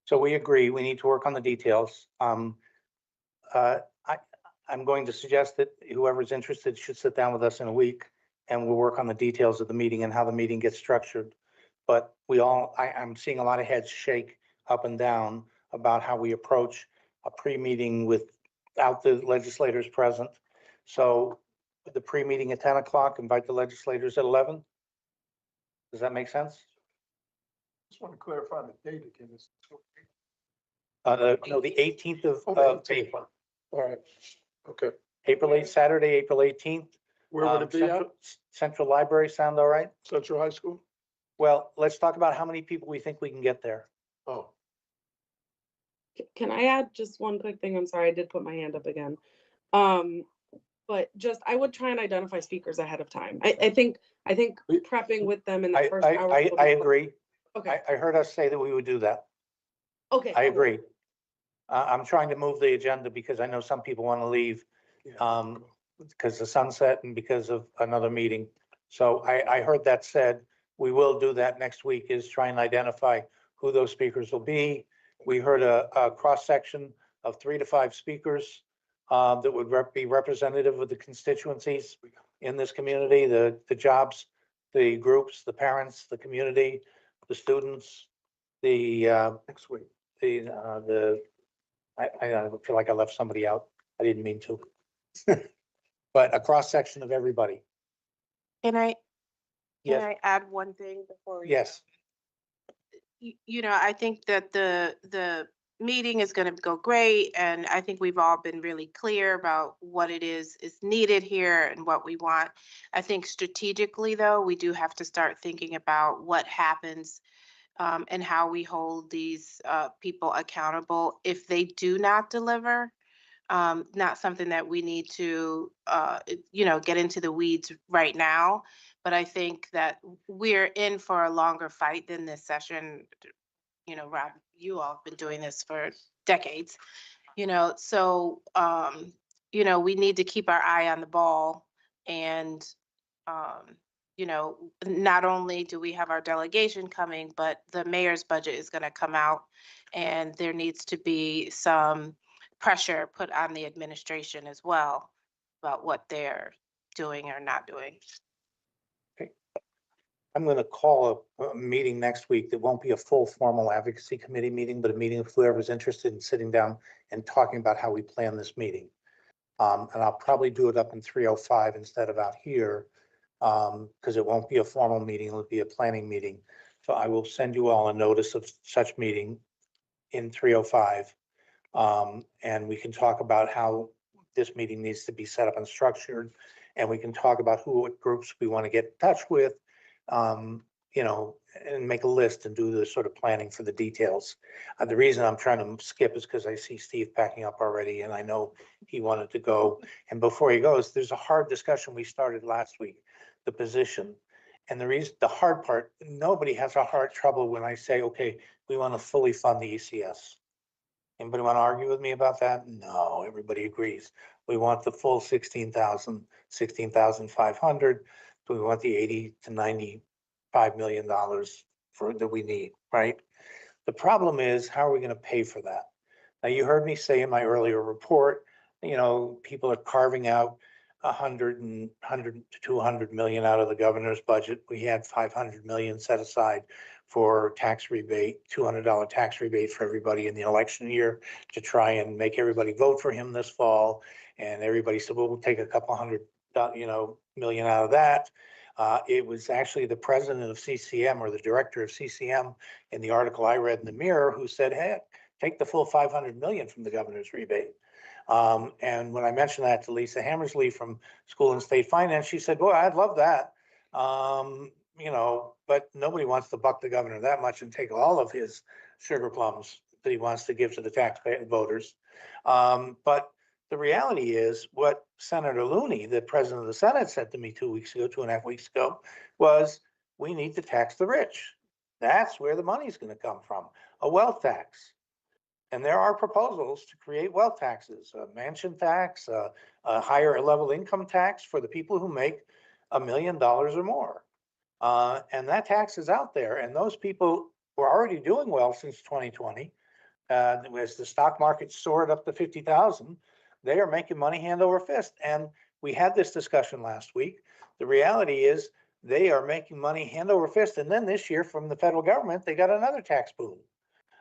Speaker 1: So we agree, we need to work on the details. I'm going to suggest that whoever's interested should sit down with us in a week and we'll work on the details of the meeting and how the meeting gets structured. But I'm seeing a lot of heads shake up and down about how we approach a pre-meeting without the legislators present. So the pre-meeting at 10 o'clock, invite the legislators at 11. Does that make sense?
Speaker 10: Just want to clarify the date again.
Speaker 1: The 18th of April.
Speaker 10: All right, okay.
Speaker 1: April 8th, Saturday, April 18th.
Speaker 10: Where would it be at?
Speaker 1: Central Library, sound all right?
Speaker 10: Central High School?
Speaker 1: Well, let's talk about how many people we think we can get there.
Speaker 10: Oh.
Speaker 5: Can I add just one quick thing? I'm sorry, I did put my hand up again. But just, I would try and identify speakers ahead of time. I think prepping with them in the first hour.
Speaker 1: I agree.
Speaker 5: Okay.
Speaker 1: I heard us say that we would do that.
Speaker 5: Okay.
Speaker 1: I agree. I'm trying to move the agenda because I know some people want to leave because of sunset and because of another meeting. So I heard that said. We will do that next week, is try and identify who those speakers will be. We heard a cross-section of 3 to 5 speakers that would be representative of the constituencies in this community, the jobs, the groups, the parents, the community, the students, the
Speaker 10: next week.
Speaker 1: I feel like I left somebody out. I didn't mean to. But a cross-section of everybody.
Speaker 11: Can I
Speaker 1: Yes.
Speaker 11: add one thing before we?
Speaker 1: Yes.
Speaker 11: I think that the meeting is going to go great, and I think we've all been really clear about what it is needed here and what we want. I think strategically, though, we do have to start thinking about what happens and how we hold these people accountable if they do not deliver. Not something that we need to, get into the weeds right now. But I think that we're in for a longer fight than this session. Rob, you all have been doing this for decades, so, we need to keep our eye on the ball. And, not only do we have our delegation coming, but the mayor's budget is going to come out, and there needs to be some pressure put on the administration as well about what they're doing or not doing.
Speaker 1: I'm going to call a meeting next week that won't be a full formal advocacy committee meeting, but a meeting of whoever's interested in sitting down and talking about how we plan this meeting. And I'll probably do it up in 305 instead of out here. because it won't be a formal meeting, it'll be a planning meeting. So I will send you all a notice of such meeting in 305. And we can talk about how this meeting needs to be set up and structured. And we can talk about what groups we want to get in touch with, you know, and make a list and do the sort of planning for the details. The reason I'm trying to skip is because I see Steve packing up already and I know he wanted to go. And before he goes, there's a hard discussion we started last week, the position. And the reason, the hard part, nobody has a hard trouble when I say, okay, we want to fully fund the ECS. Anybody want to argue with me about that? No, everybody agrees. We want the full 16,000, 16,500. Do we want the 80 to 95 million dollars for that we need, right? The problem is, how are we going to pay for that? Now, you heard me say in my earlier report, you know, people are carving out 100 to 200 million out of the governor's budget. We had 500 million set aside for tax rebate, $200 tax rebate for everybody in the election year to try and make everybody vote for him this fall. And everybody said, well, we'll take a couple hundred, million out of that. It was actually the president of CCM or the director of CCM in the article I read in the Mirror who said, hey, take the full 500 million from the governor's rebate. And when I mentioned that to Lisa Hammersley from School and State Finance, she said, boy, I'd love that. But nobody wants to buck the governor that much and take all of his sugar plums that he wants to give to the taxpayer voters. But the reality is what Senator Looney, the president of the Senate, said to me 2.5 weeks ago, was we need to tax the rich. That's where the money's going to come from, a wealth tax. And there are proposals to create wealth taxes, a mansion tax, a higher level income tax for the people who make $1 million or more. And that tax is out there. And those people were already doing well since 2020. As the stock market soared up to 50,000, they are making money hand over fist. And we had this discussion last week. The reality is they are making money hand over fist. And then this year from the federal government, they got another tax boom.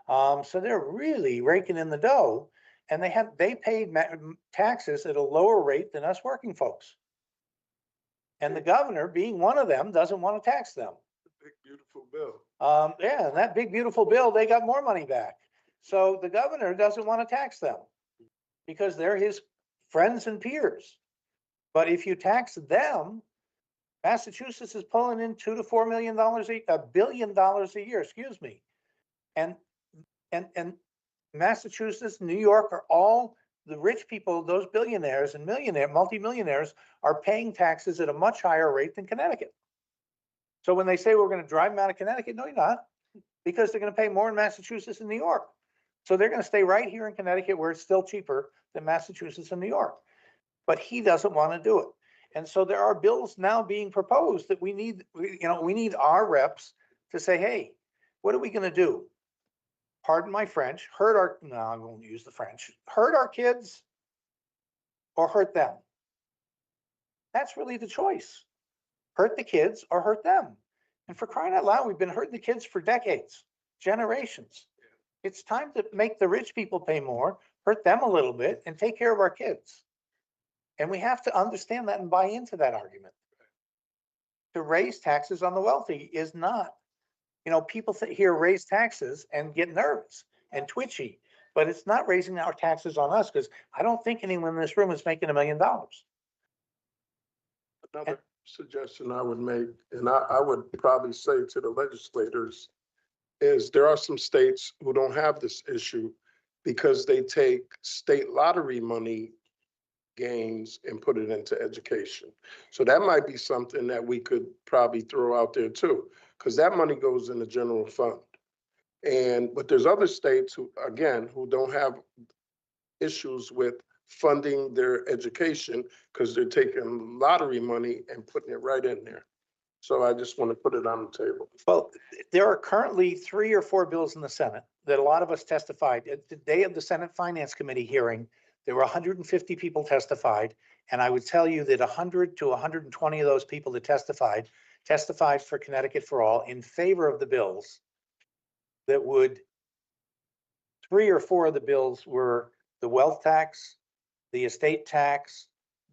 Speaker 1: So they're really raking in the dough, and they paid taxes at a lower rate than us working folks. And the governor, being one of them, doesn't want to tax them.
Speaker 10: Big, beautiful bill.
Speaker 1: Yeah, and that big, beautiful bill, they got more money back. So the governor doesn't want to tax them because they're his friends and peers. But if you tax them, Massachusetts is pulling in $2 to $4 million, $1 billion a year, excuse me. And Massachusetts, New York are all the rich people, those billionaires and multimillionaires are paying taxes at a much higher rate than Connecticut. So when they say we're going to drive them out of Connecticut, no, you're not, because they're going to pay more in Massachusetts and New York. So they're going to stay right here in Connecticut where it's still cheaper than Massachusetts and New York. But he doesn't want to do it. And so there are bills now being proposed that we need our reps to say, hey, what are we going to do? Pardon my French, no, I won't use the French, hurt our kids or hurt them? That's really the choice. Hurt the kids or hurt them. And for crying out loud, we've been hurting the kids for decades, generations. It's time to make the rich people pay more, hurt them a little bit, and take care of our kids. And we have to understand that and buy into that argument. To raise taxes on the wealthy is not, people here raise taxes and get nervous and twitchy, but it's not raising our taxes on us because I don't think anyone in this room is making $1 million.
Speaker 10: Another suggestion I would make, and I would probably say to the legislators, is there are some states who don't have this issue because they take state lottery money gains and put it into education. So that might be something that we could probably throw out there too, because that money goes in the general fund. But there's other states who don't have issues with funding their education because they're taking lottery money and putting it right in there. So I just want to put it on the table.
Speaker 1: Well, there are currently 3 or 4 bills in the Senate that a lot of us testified. At the day of the Senate Finance Committee hearing, there were 150 people testified. And I would tell you that 100 to 120 of those people that testified for Connecticut for All in favor of the bills that would, 3 or 4 of the bills were the wealth tax, the estate tax,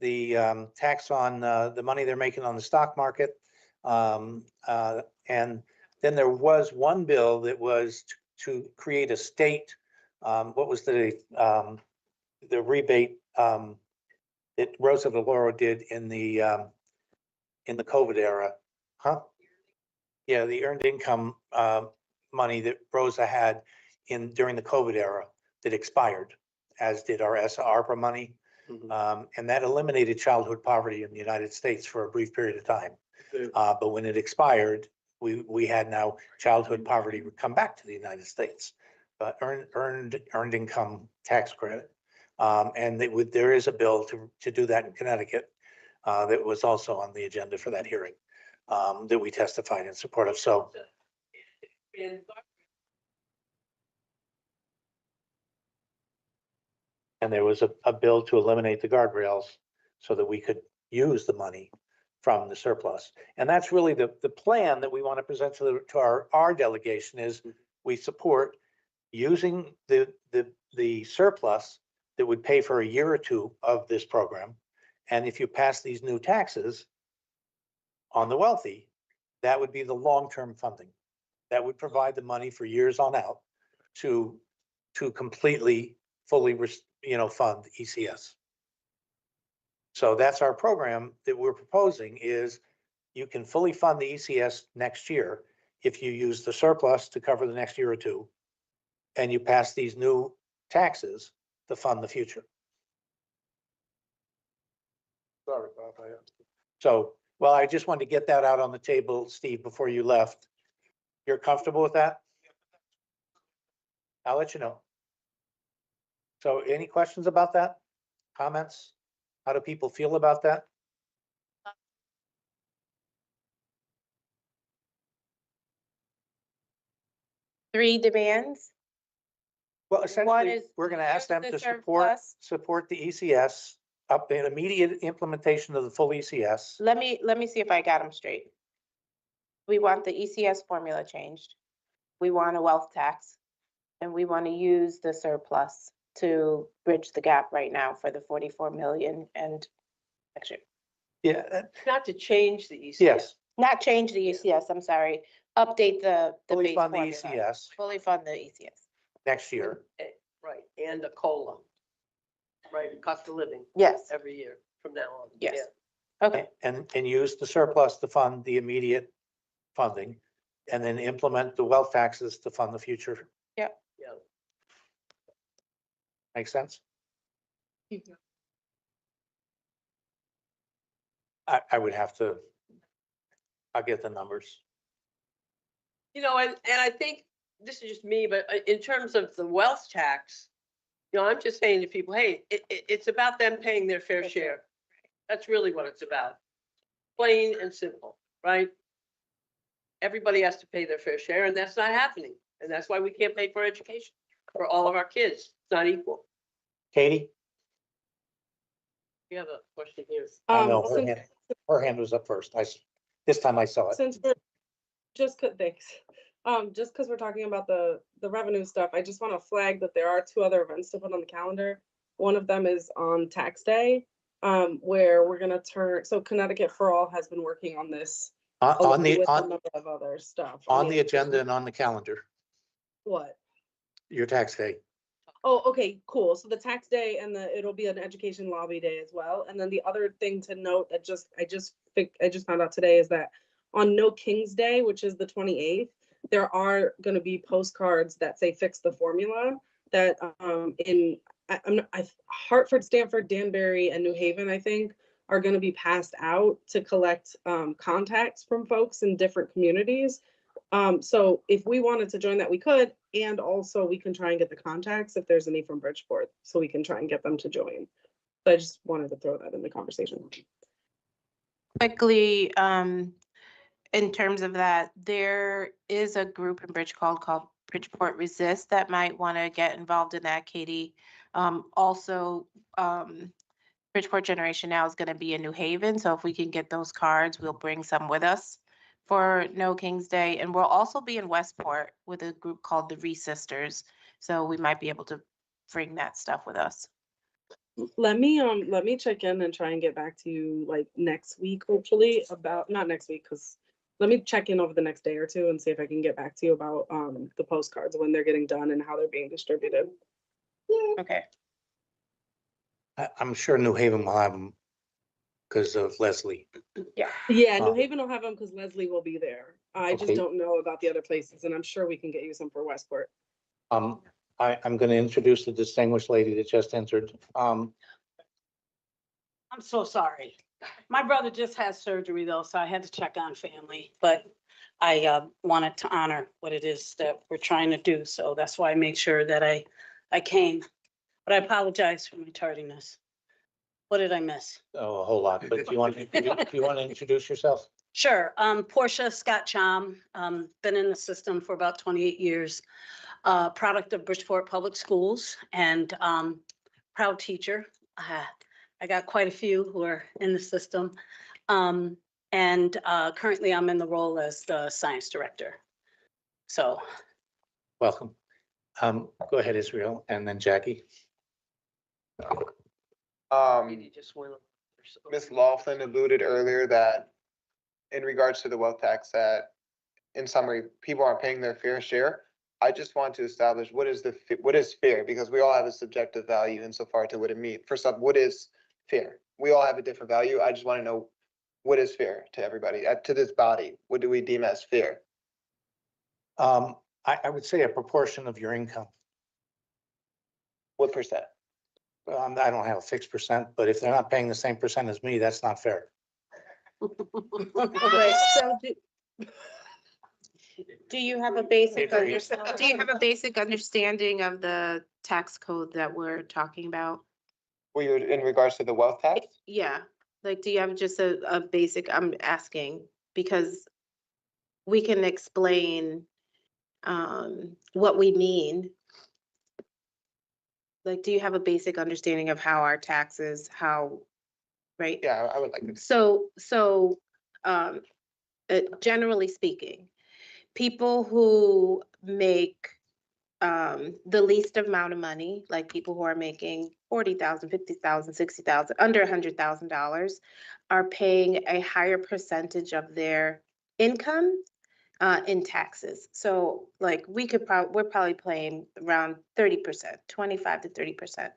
Speaker 1: the tax on the money they're making on the stock market. And then there was one bill that was to create a state, what was the rebate that Rosa DeLauro did in the COVID era, huh? Yeah, the earned income money that Rosa had during the COVID era that expired, as did our ARPA money. And that eliminated childhood poverty in the United States for a brief period of time. But when it expired, we had now childhood poverty would come back to the United States, but earned income tax credit. And there is a bill to do that in Connecticut that was also on the agenda for that hearing that we testified in support of. So and there was a bill to eliminate the guardrails so that we could use the money from the surplus. And that's really the plan that we want to present to our delegation is we support using the surplus that would pay for a year or two of this program. And if you pass these new taxes on the wealthy, that would be the long-term funding. That would provide the money for years on out to completely, fully, fund ECS. So that's our program that we're proposing is you can fully fund the ECS next year if you use the surplus to cover the next year or two, and you pass these new taxes to fund the future.
Speaker 10: Sorry, Bob.
Speaker 1: So, well, I just wanted to get that out on the table, Steve, before you left. You're comfortable with that? I'll let you know. So any questions about that? Comments? How do people feel about that?
Speaker 11: Three demands.
Speaker 1: Well, essentially,
Speaker 11: is
Speaker 1: we're going to ask them
Speaker 11: the
Speaker 1: to
Speaker 11: surplus.
Speaker 1: support the ECS, up an immediate implementation of the full ECS.
Speaker 11: Let me see if I got them straight. We want the ECS formula changed. We want a wealth tax. And we want to use the surplus to bridge the gap right now for the 44 million and actually,
Speaker 1: Yeah,
Speaker 12: Not to change the ECS.
Speaker 1: yes,
Speaker 11: not change the ECS, I'm sorry, update the
Speaker 1: fully
Speaker 11: base
Speaker 1: fund the
Speaker 11: formula.
Speaker 1: ECS
Speaker 11: Fully fund the ECS.
Speaker 1: next year.
Speaker 12: Right, and a COLA. Right, cost of living
Speaker 11: Yes,
Speaker 12: every year from now on.
Speaker 11: yes.
Speaker 12: Yeah.
Speaker 11: Okay,
Speaker 1: And use the surplus to fund the immediate funding, and then implement the wealth taxes to fund the future.
Speaker 11: yeah.
Speaker 12: Yeah.
Speaker 1: Make sense? I would have to, I'll get the numbers.
Speaker 12: And I think this is just me, but in terms of the wealth tax, I'm just saying to people, hey, it's about them paying their fair share. That's really what it's about. Plain and simple, right? Everybody has to pay their fair share, and that's not happening. And that's why we can't pay for education for all of our kids. It's not equal.
Speaker 1: Katie?
Speaker 12: You have a question here.
Speaker 1: I know
Speaker 5: Since-
Speaker 1: her hand was up first. This time I saw it.
Speaker 5: Since we're thanks. Just because we're talking about the revenue stuff, I just want to flag that there are two other events to put on the calendar. One of them is on tax day, where we're gonna so Connecticut for All has been working on this.
Speaker 1: On
Speaker 5: along
Speaker 1: the,
Speaker 5: with a
Speaker 1: on,
Speaker 5: number of other stuff.
Speaker 1: on the agenda and on the calendar,
Speaker 5: What?
Speaker 1: your tax day.
Speaker 5: Oh, okay, cool. So the tax day and it'll be an education lobby day as well. And then the other thing to note that I just found out today is that on No King's Day, which is the 28th, there are going to be postcards that say "Fix the Formula" that Hartford, Stamford, Danbury, and New Haven, I think, are going to be passed out to collect contacts from folks in different communities. So if we wanted to join that, we could, and also we can try and get the contacts if there's any from Bridgeport, so we can try and get them to join. So I just wanted to throw that in the conversation.
Speaker 11: Quickly, in terms of that, there is a group in called Bridgeport Resist that might want to get involved in that, Katie. Also, Bridgeport Generation Now is going to be in New Haven, so if we can get those cards, we'll bring some with us for No King's Day. And we'll also be in Westport with a group called the Sisters, so we might be able to bring that stuff with us.
Speaker 5: Let me check in and try and get back to you like next week, hopefully about, not next week, because let me check in over the next day or two and see if I can get back to you about the postcards, when they're getting done and how they're being distributed.
Speaker 11: Okay.
Speaker 1: I'm sure New Haven will have them because of Leslie.
Speaker 11: Yeah.
Speaker 5: Yeah, New Haven will have them because Leslie will be there. I just
Speaker 1: Okay.
Speaker 5: don't know about the other places, and I'm sure we can get you some for Westport.
Speaker 1: I'm going to introduce the distinguished lady that just entered.
Speaker 6: I'm so sorry. My brother just had surgery though, so I had to check on family, but I wanted to honor what it is that we're trying to do. So that's why I made sure that I came. But I apologize for my tardiness. What did I miss?
Speaker 1: Oh, a whole lot, but do you want to introduce yourself?
Speaker 6: Sure. Portia Scott Chom, been in the system for about 28 years. Product of Bridgeport Public Schools and proud teacher. I got quite a few who are in the system. And currently I'm in the role as the science director. So.
Speaker 1: Welcome. Go ahead, Israel, and then Jackie.
Speaker 13: Ms. Laughlin alluded earlier that in regards to the wealth tax that, in summary, people aren't paying their fair share. I just want to establish what is fair, because we all have a subjective value insofar to what it means. First off, what is fair? We all have a different value. I just want to know what is fair to everybody, to this body. What do we deem as fair?
Speaker 1: I would say a proportion of your income.
Speaker 13: What percent?
Speaker 1: I don't have a fixed percent, but if they're not paying the same percent as me, that's not fair.
Speaker 11: Right, so do you have a basic, do you have a basic understanding of the tax code that we're talking about?
Speaker 13: Well, you're in regards to the wealth tax?
Speaker 11: Yeah, like, do you have just a basic, I'm asking, because we can explain what we mean. Like, do you have a basic understanding of how our taxes, right?
Speaker 13: Yeah, I would like to.
Speaker 11: So, generally speaking, people who make the least amount of money, like people who are making 40,000, 50,000, 60,000, under $100,000, are paying a higher percentage of their income in taxes. So like we're probably paying around 30%, 25 to 30%.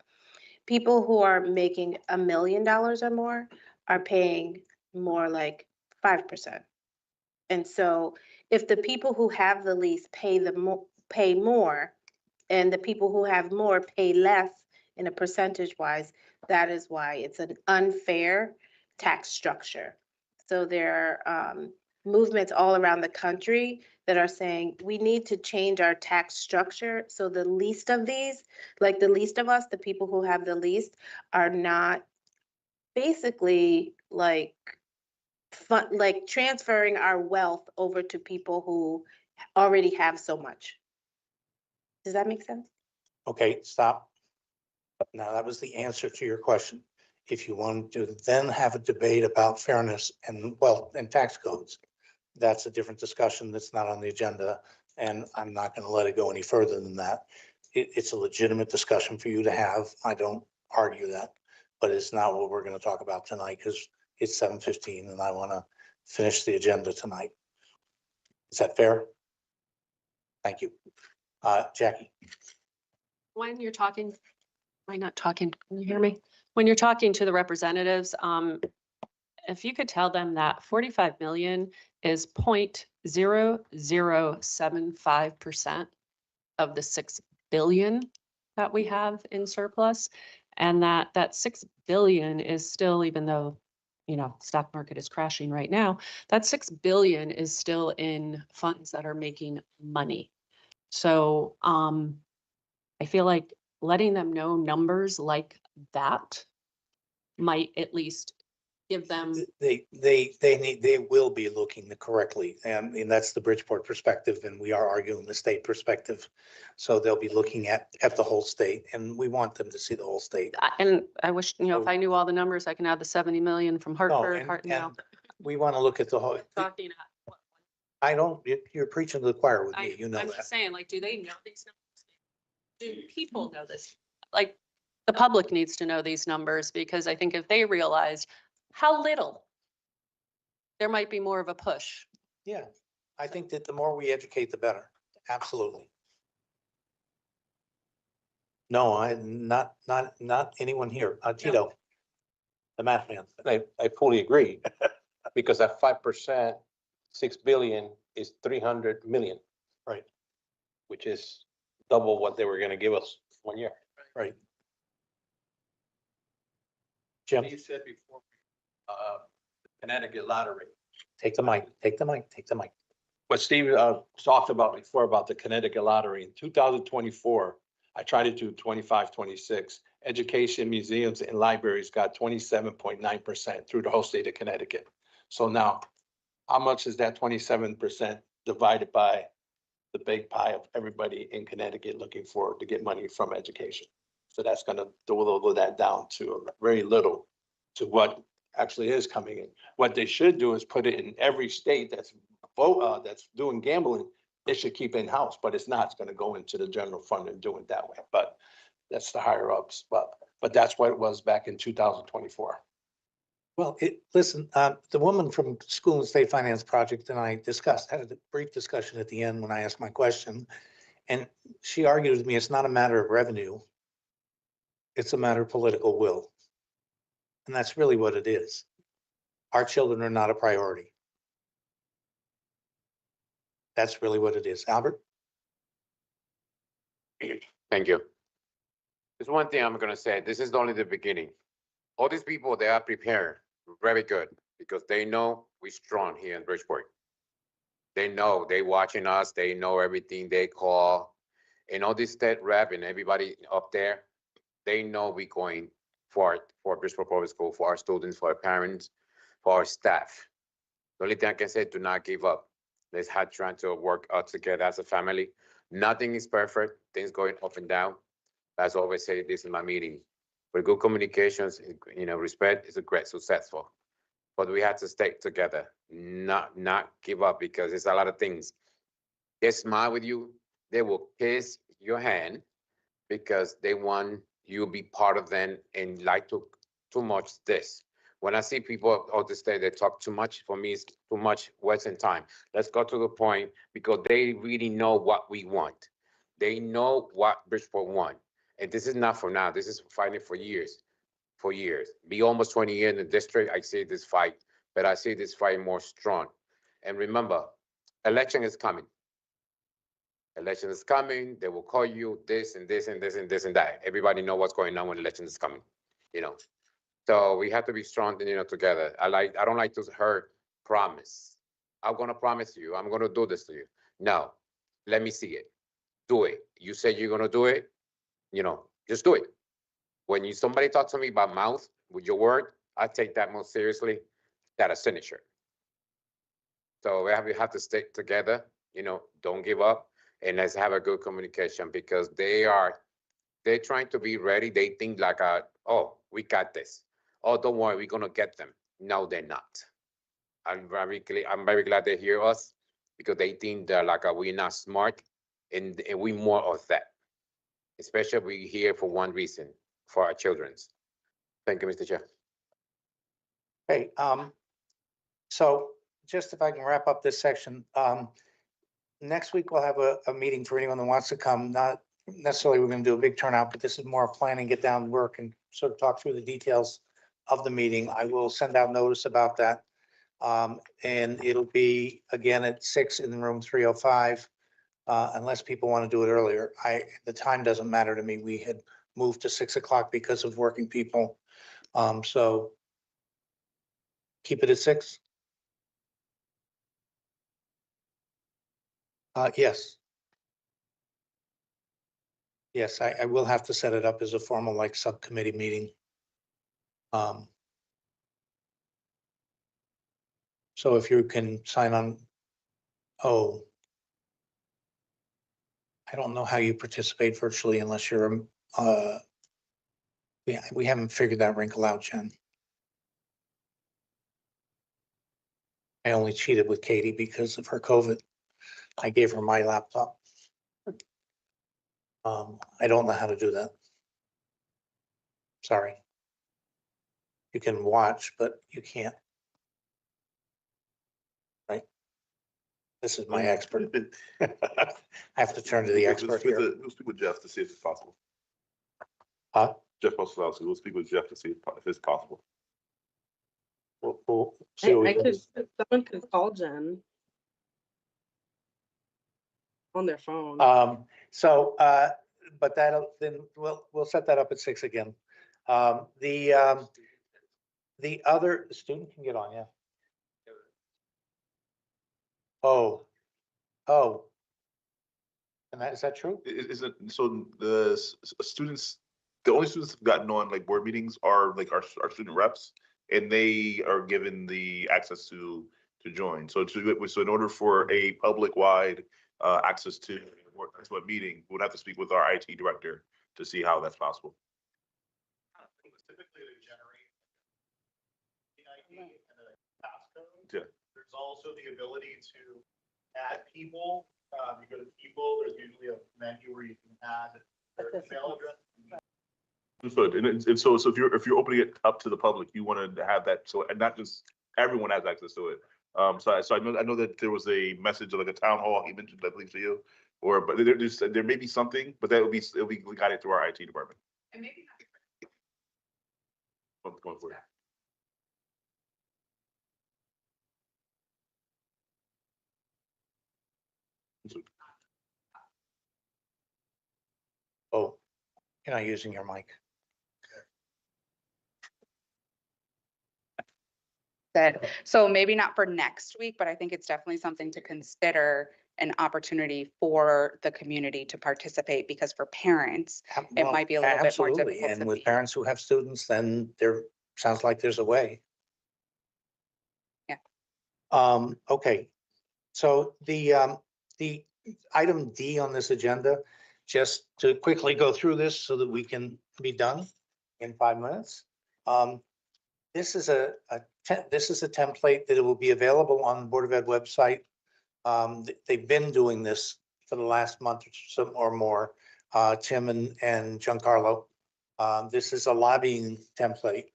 Speaker 11: People who are making $1 million or more are paying more like 5%. And so if the people who have the least pay more, and the people who have more pay less in a percentage wise, that is why it's an unfair tax structure. So there are movements all around the country that are saying we need to change our tax structure so the least of these, like the least of us, the people who have the least, are not basically like transferring our wealth over to people who already have so much. Does that make sense?
Speaker 1: Okay, stop. Now, that was the answer to your question. If you want to then have a debate about fairness and wealth and tax codes, that's a different discussion that's not on the agenda, and I'm not going to let it go any further than that. It's a legitimate discussion for you to have. I don't argue that, but it's not what we're going to talk about tonight because it's 7:15 and I want to finish the agenda tonight. Is that fair? Thank you. Jackie.
Speaker 12: When you're talking, am I not talking? Can you hear me? When you're talking to the representatives, if you could tell them that 45 million is 0.0075% of the 6 billion that we have in surplus, and that 6 billion is still, even though, stock market is crashing right now, that 6 billion is still in funds that are making money. So I feel like letting them know numbers like that might at least give them.
Speaker 1: They will be looking correctly, and that's the Bridgeport perspective, and we are arguing the state perspective. So they'll be looking at the whole state, and we want them to see the whole state.
Speaker 12: And I wish, if I knew all the numbers, I can add the 70 million from Hartford.
Speaker 1: And we want to look at the whole.
Speaker 12: Talking
Speaker 1: I don't, you're preaching to the choir with me, you know
Speaker 12: I'm
Speaker 1: that.
Speaker 12: just saying, like, do they know these numbers? Do people know this? Like,
Speaker 7: the public needs to know these numbers, because I think if they realized how little, there might be more of a push.
Speaker 1: Yeah, I think that the more we educate, the better. Absolutely. No, not anyone here. Tito, the math man.
Speaker 9: I fully agree, because at 5%, 6 billion is 300 million.
Speaker 1: Right.
Speaker 9: Which is double what they were gonna give us 1 year.
Speaker 1: Right. Jim,
Speaker 15: You said before, Connecticut lottery.
Speaker 1: take the mic, take the mic, take the mic.
Speaker 9: What Steve talked about before about the Connecticut lottery in 2024, I tried to do 25, 26. Education, museums and libraries got 27.9% through the whole state of Connecticut. So now, how much is that 27% divided by the big pie of everybody in Connecticut looking for to get money from education? So that's gonna dwindle that down to very little to what actually is coming in. What they should do is put it in every state that's that's doing gambling. They should keep in-house, but it's not. It's gonna go into the general fund and do it that way. But that's the higher ups, but that's what it was back in 2024.
Speaker 1: Well, listen, the woman from School and State Finance Project and I had a brief discussion at the end when I asked my question. And she argued with me, it's not a matter of revenue. It's a matter of political will. And that's really what it is. Our children are not a priority. That's really what it is. Albert?
Speaker 2: Thank you. There's one thing I'm gonna say, this is only the beginning. All these people, they are prepared, very good, because they know we're strong here in Bridgeport. They know, they watching us, they know everything they call. And all this state rep and everybody up there, they know we going for Bridgeport Public School, for our students, for our parents, for our staff. The only thing I can say, do not give up. Let's have trying to work out together as a family. Nothing is perfect, things going up and down. As I always say this in my meeting, with good communications, respect is a great successful. But we have to stay together, not give up, because there's a lot of things. They smile with you, they will kiss your hand because they want you to be part of them and like too much this. When I see people out the state, they talk too much, for me, it's too much wasting time. Let's go to the point, because they really know what we want. They know what Bridgeport want. And this is not for now, this is fighting for years. Be almost 20 years in the district, I see this fight, but I see this fight more strong. And remember, election is coming. Election is coming, they will call you this and this and this and this and that. Everybody know what's going on when election is coming, So we have to be strong, together. I don't like to hear promise. I'm gonna promise you, I'm gonna do this to you. No, let me see it. Do it. You say you're gonna do it, just do it. When somebody talks to me about mouth with your word, I take that most seriously, that a signature. So we have to stick together, don't give up, and let's have a good communication, because they're trying to be ready. They think like, oh, we got this. Oh, don't worry, we're gonna get them. No, they're not. I'm very glad they hear us, because they think they're like, we're not smart, and we more of that. Especially we here for one reason, for our children's. Thank you, Mr. Chair.
Speaker 1: Okay, so just if I can wrap up this section, next week we'll have a meeting for anyone that wants to come. Not necessarily we're gonna do a big turnout, but this is more planning, get down to work and sort of talk through the details of the meeting. I will send out notice about that. And it'll be again at 6 in room 305, unless people want to do it earlier. The time doesn't matter to me. We had moved to 6 o'clock because of working people. So keep it at 6. Yes. Yes, I will have to set it up as a formal subcommittee meeting. So if you can sign on, I don't know how you participate virtually unless you're, we haven't figured that wrinkle out, Jen. I only cheated with Katie because of her COVID. I gave her my laptop. I don't know how to do that. Sorry. You can watch, but you can't. Right? This is my expert. I have to turn to the expert here.
Speaker 3: We'll speak with Jeff to see if it's possible.
Speaker 1: Huh?
Speaker 3: Jeff Ostrowski, we'll speak with Jeff to see if it's possible.
Speaker 1: We'll see what we
Speaker 5: I
Speaker 1: can
Speaker 5: could,
Speaker 1: do.
Speaker 5: someone could call Jen on their phone.
Speaker 1: But then we'll set that up at 6 again. The other student can get on, yeah. Oh. And is that true?
Speaker 3: Is it, so students, the only students who've gotten on like board meetings are like our student reps, and they are given the access to join. So in order for a public-wide access to a meeting, we'd have to speak with our IT director to see how that's possible.
Speaker 1: Typically, they generate the ID and a passcode.
Speaker 3: Yeah.
Speaker 1: There's also the ability to add people. You go to people, there's usually a menu where you can add their email address.
Speaker 3: Understood. And so if you're opening it up to the public, you want to have that, so, and not just everyone has access to it. So I know that there was a message like a town hall he mentioned, I believe, to you, but there may be something, but it'll be guided through our IT department.
Speaker 8: And maybe
Speaker 3: Going forward.
Speaker 1: Oh, you're not using your mic.
Speaker 8: So maybe not for next week, but I think it's definitely something to consider, an opportunity for the community to participate, because for parents, it
Speaker 1: Well,
Speaker 8: might be a little bit more
Speaker 1: absolutely.
Speaker 8: difficult.
Speaker 1: And
Speaker 8: to
Speaker 1: with
Speaker 8: be-
Speaker 1: parents who have students, then sounds like there's a way.
Speaker 8: Yeah.
Speaker 1: Okay. So the item D on this agenda, just to quickly go through this so that we can be done in 5 minutes. This is a template that will be available on the Board of Ed website. They've been doing this for the last month or more, Tim and Giancarlo. This is a lobbying template.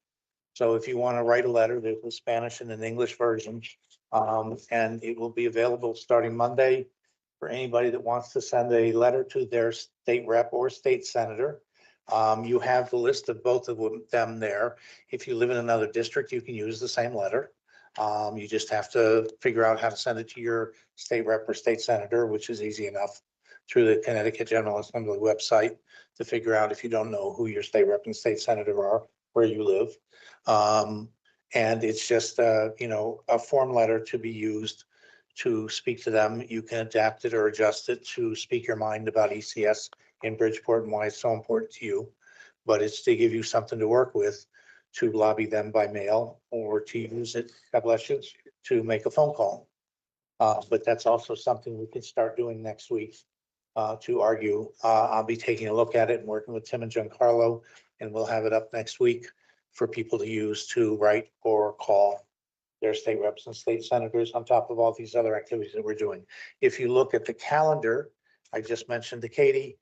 Speaker 1: So if you want to write a letter, there's a Spanish and an English version. And it will be available starting Monday for anybody that wants to send a letter to their state rep or state senator. You have the list of both of them there. If you live in another district, you can use the same letter. You just have to figure out how to send it to your state rep or state senator, which is easy enough through the Connecticut General Assembly website to figure out if you don't know who your state rep and state senator are, where you live. And it's just, a form letter to be used to speak to them. You can adapt it or adjust it to speak your mind about ECS in Bridgeport and why it's so important to you. But it's to give you something to work with, to lobby them by mail, or to use it, God bless you, to make a phone call. But that's also something we can start doing next week to argue. I'll be taking a look at it and working with Tim and Giancarlo, and we'll have it up next week for people to use to write or call their state reps and state senators, on top of all these other activities that we're doing. If you look at the calendar, I just mentioned to Katie,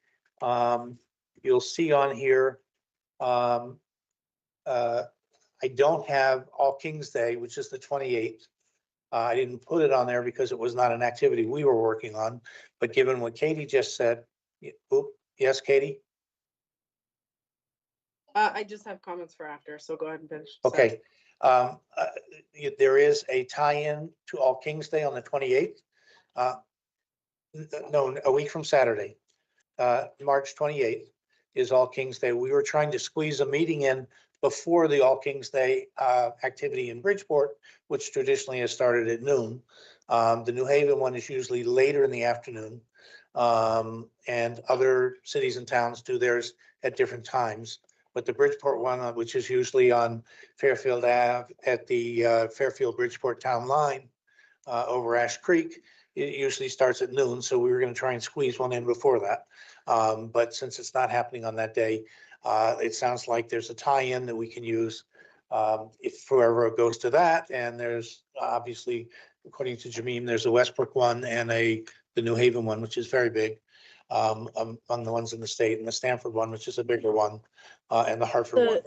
Speaker 1: you'll see on here, I don't have All Kings Day, which is the 28th. I didn't put it on there because it was not an activity we were working on, but given what Katie just said, yes, Katie?
Speaker 5: I just have comments for after, so go ahead and finish.
Speaker 1: Okay. There is a tie-in to All Kings Day on the 28th. No, a week from Saturday, March 28th is All Kings Day. We were trying to squeeze a meeting in before the All Kings Day activity in Bridgeport, which traditionally has started at noon. The New Haven one is usually later in the afternoon. And other cities and towns do theirs at different times. But the Bridgeport one, which is usually on Fairfield Ave at the Fairfield Bridgeport Town Line over Ash Creek, it usually starts at noon. So we were going to try and squeeze one in before that. But since it's not happening on that day, it sounds like there's a tie-in that we can use if whoever goes to that. And there's obviously, according to Jameem, there's a Westbrook one and the New Haven one, which is very big among the ones in the state, and the Stanford one, which is a bigger one, and the Hartford one.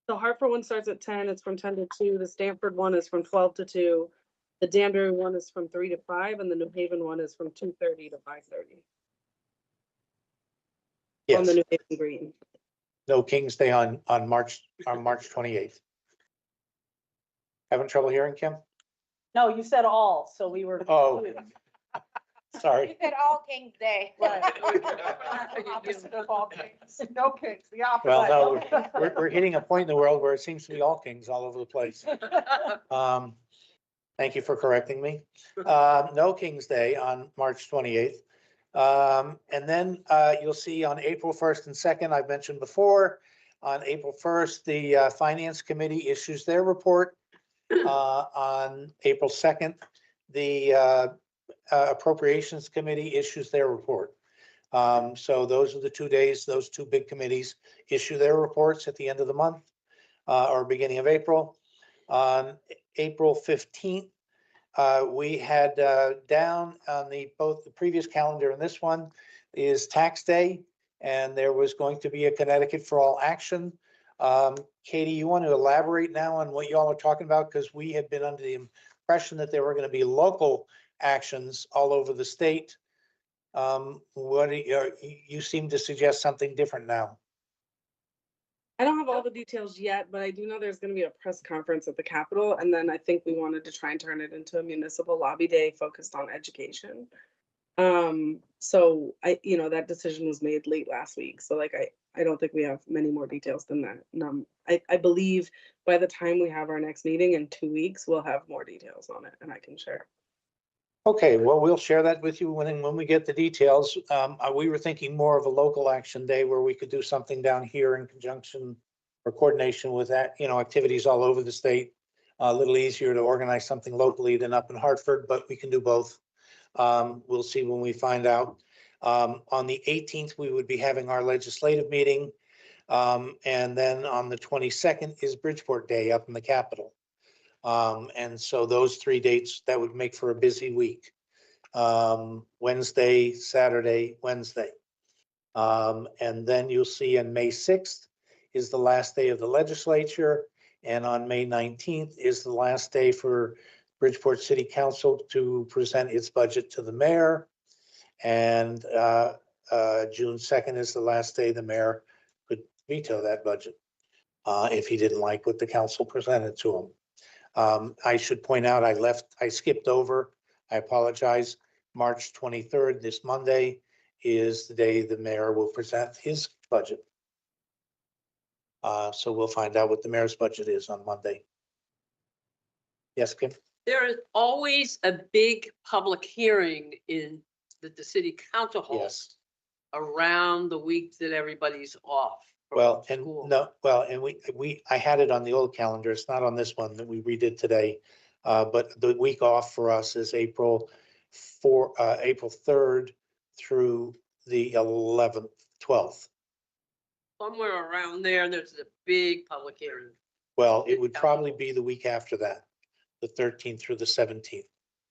Speaker 5: The Hartford one starts at 10, it's from 10 to 2. The Stanford one is from 12 to 2. The Danbury one is from 3 to 5, and the New Haven one is from 2:30 to 5:30. On the
Speaker 1: Yes,
Speaker 5: New Haven Green.
Speaker 1: no King's Day on March 28th. Having trouble hearing, Kim?
Speaker 6: No, you said all, so we were.
Speaker 1: Oh, sorry.
Speaker 11: said all Kings Day.
Speaker 19: Opposite of all kings. No kings, the opposite.
Speaker 1: Well, no, we're hitting a point in the world where it seems to be all kings all over the place. Thank you for correcting me. No King's Day on March 28th. And then you'll see on April 1st and 2nd, I've mentioned before, on April 1st, the Finance Committee issues their report. On April 2nd, the Appropriations Committee issues their report. So those are the 2 days, those two big committees issue their reports at the end of the month or beginning of April. On April 15th, we had down on both the previous calendar and this one is tax day, and there was going to be a Connecticut for All action. Katie, you want to elaborate now on what y'all are talking about? Because we had been under the impression that there were going to be local actions all over the state. What you seem to suggest something different now.
Speaker 5: I don't have all the details yet, but I do know there's going to be a press conference at the Capitol. And then I think we wanted to try and turn it into a municipal lobby day focused on education. So that decision was made late last week. So like, I don't think we have many more details than that. I believe by the time we have our next meeting in 2 weeks, we'll have more details on it and I can share.
Speaker 1: Okay, well, we'll share that with you when we get the details. We were thinking more of a local action day where we could do something down here in conjunction or coordination with that, activities all over the state. A little easier to organize something locally than up in Hartford, but we can do both. We'll see when we find out. On the 18th, we would be having our legislative meeting. And then on the 22nd is Bridgeport Day up in the Capitol. And so those 3 dates, that would make for a busy week. Wednesday, Saturday, Wednesday. And then you'll see on May 6th is the last day of the legislature. And on May 19th is the last day for Bridgeport City Council to present its budget to the mayor. And June 2nd is the last day the mayor could veto that budget if he didn't like what the council presented to him. I should point out, I skipped over, I apologize. March 23rd, this Monday, is the day the mayor will present his budget. So we'll find out what the mayor's budget is on Monday. Yes, Kim?
Speaker 12: There is always a big public hearing that the city council holds
Speaker 1: Yes.
Speaker 12: around the week that everybody's off. from
Speaker 1: Well, and
Speaker 12: school.
Speaker 1: no, well, and I had it on the old calendar. It's not on this one that we redid today. But the week off for us is April 3rd through the 11th, 12th.
Speaker 12: Somewhere around there's a big public hearing.
Speaker 1: Well, it would probably be the week after that, the 13th through the 17th.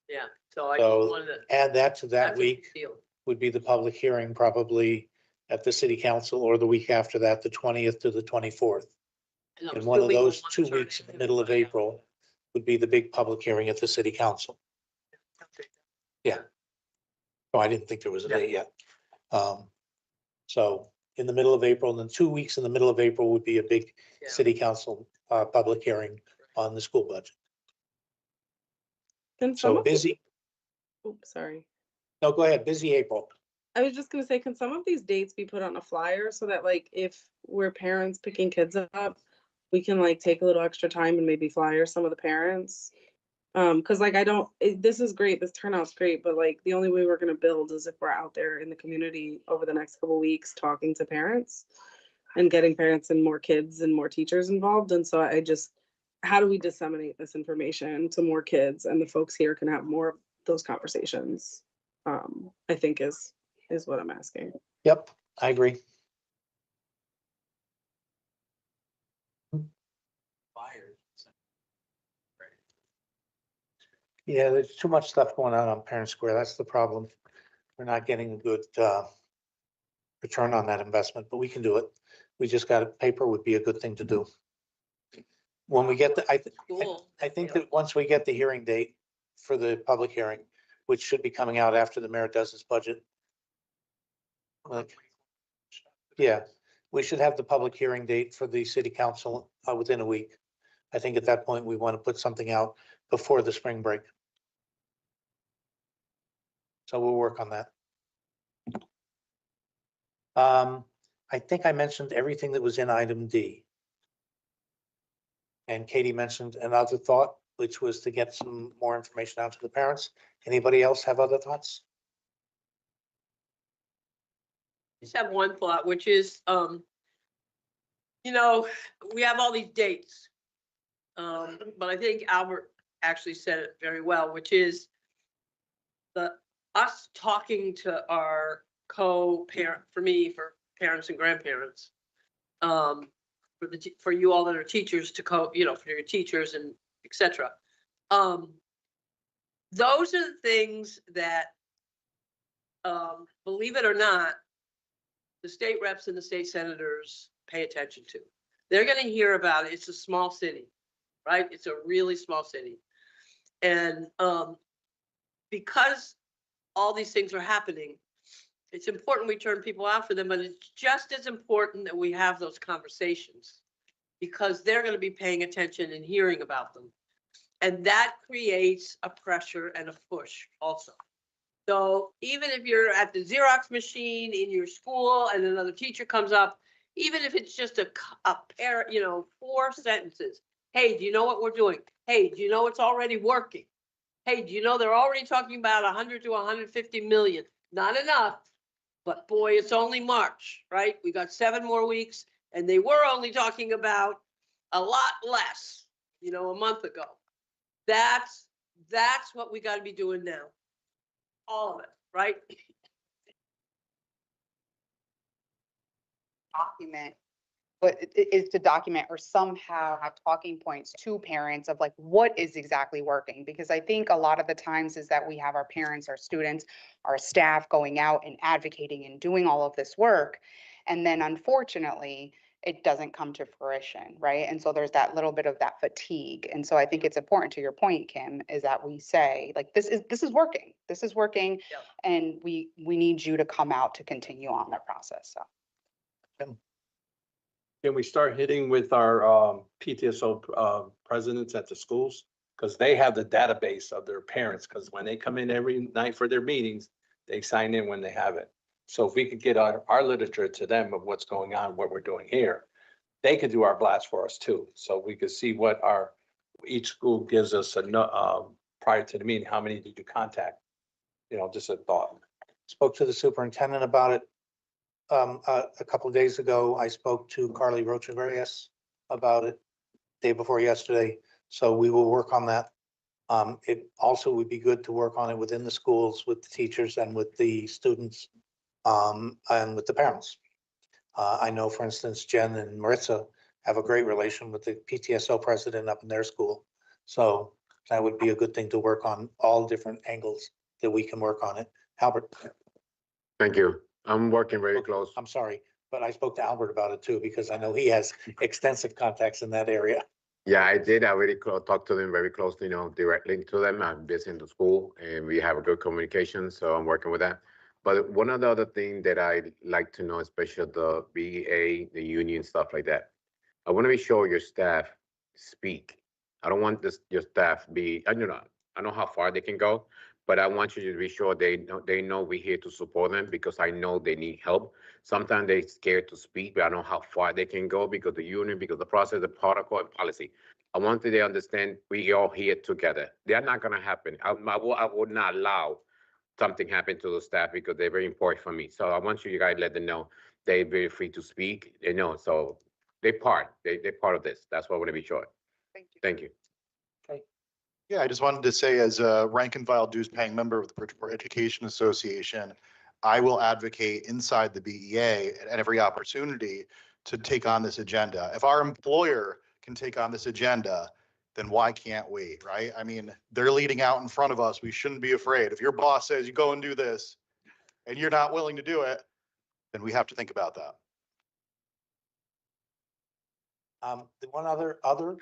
Speaker 12: Yeah, so I just
Speaker 1: So
Speaker 12: wanted to.
Speaker 1: add that to that
Speaker 12: that's a big
Speaker 1: week
Speaker 12: deal.
Speaker 1: would be the public hearing probably at the city council, or the week after that, the 20th to the 24th.
Speaker 12: And I'm
Speaker 1: And one of
Speaker 12: assuming we'll
Speaker 1: those
Speaker 12: wanna
Speaker 1: 2
Speaker 12: turn
Speaker 1: weeks in the
Speaker 12: it
Speaker 1: middle of
Speaker 12: into-
Speaker 1: April would be the big public hearing at the city council. Yeah. Oh, I didn't think there was a date yet. So in the middle of April, and then 2 weeks in the middle of April would be a big
Speaker 12: Yeah.
Speaker 1: city council public hearing on the school budget.
Speaker 5: Can some
Speaker 1: So
Speaker 5: of these,
Speaker 1: busy,
Speaker 5: oops, sorry.
Speaker 1: no, go ahead, busy April.
Speaker 5: I was just gonna say, can some of these dates be put on a flyer so that like if we're parents picking kids up, we can like take a little extra time and maybe flyer some of the parents? Cause like this is great, this turnout's great, but like the only way we're gonna build is if we're out there in the community over the next couple weeks talking to parents and getting parents and more kids and more teachers involved. And so how do we disseminate this information to more kids and the folks here can have more of those conversations? I think is what I'm asking.
Speaker 1: Yep, I agree. Yeah, there's too much stuff going on Parent Square. That's the problem. We're not getting a good return on that investment, but we can do it. We just got paper would be a good thing to do. when we get the,
Speaker 12: Cool.
Speaker 1: I think that once we get the hearing date for the public hearing, which should be coming out after the mayor does his budget. Like, yeah, we should have the public hearing date for the city council within a week. I think at that point, we want to put something out before the spring break. So we'll work on that. I think I mentioned everything that was in item D. And Katie mentioned another thought, which was to get some more information out to the parents. Anybody else have other thoughts?
Speaker 12: Just have one thought, which is, you know, we have all these dates. But I think Albert actually said it very well, which is us talking to our co-parent, for me, for parents and grandparents, for you all that are teachers to for your teachers and et cetera. Those are the things that, believe it or not, the state reps and the state senators pay attention to. They're going to hear about it. It's a small city, right? It's a really small city. And because all these things are happening, it's important we turn people out for them, but it's just as important that we have those conversations because they're going to be paying attention and hearing about them. And that creates a pressure and a push also. So even if you're at the Xerox machine in your school and another teacher comes up, even if it's just a pair, 4 sentences. Hey, do you know what we're doing? Hey, do you know it's already working? Hey, do you know they're already talking about 100 to 150 million? Not enough, but boy, it's only March, right? We got 7 more weeks and they were only talking about a lot less, a month ago. That's what we got to be doing now. All of it, right?
Speaker 8: Document, but it is to document or somehow have talking points to parents of like, what is exactly working? Because I think a lot of the times is that we have our parents, our students, our staff going out and advocating and doing all of this work. And then unfortunately, it doesn't come to fruition, right? And so there's that little bit of that fatigue. And so I think it's important to your point, Kim, is that we say like, this is working. This is working.
Speaker 12: Yep.
Speaker 8: And we need you to come out to continue on that process. So.
Speaker 9: Can we start hitting with our PTSO presidents at the schools? Because they have the database of their parents, because when they come in every night for their meetings, they sign in when they have it. So if we could get our literature to them of what's going on, what we're doing here, they could do our blast for us too. So we could see what each school gives us prior to the meeting, how many did you contact? Just a thought.
Speaker 1: Spoke to the superintendent about it. A couple of days ago, I spoke to Carly Rochavarrias about it day before yesterday. So we will work on that. It also would be good to work on it within the schools with the teachers and with the students and with the parents. I know, for instance, Jen and Maritza have a great relation with the PTSO president up in their school. So that would be a good thing to work on, all different angles that we can work on it. Albert.
Speaker 2: Thank you. I'm working very close.
Speaker 1: I'm sorry, but I spoke to Albert about it too, because I know he has extensive contacts in that area.
Speaker 2: Yeah, I did. I already talked to them very closely, directly to them. I'm busy in the school and we have a good communication, so I'm working with that. But one of the other things that I'd like to know, especially the BEA, the union, stuff like that, I want to be sure your staff speak. I don't want your staff be, I know how far they can go, but I want you to be sure they know we're here to support them because I know they need help. Sometimes they're scared to speak, but I know how far they can go because the union, because the process, the protocol, and policy. I want them to understand we all here together. They're not going to happen. I would not allow something happen to the staff because they're very important for me. So I want you guys to let them know they're very free to speak. They know, so they're part of this. That's what I want to be sure.
Speaker 8: Thank you.
Speaker 2: Thank you.
Speaker 14: Yeah, I just wanted to say as a rank and file dues paying member of the Bridgeport Education Association, I will advocate inside the BEA at every opportunity to take on this agenda. If our employer can take on this agenda, then why can't we, right? I mean, they're leading out in front of us. We shouldn't be afraid. If your boss says you go and do this and you're not willing to do it, then we have to think about that.
Speaker 1: The one other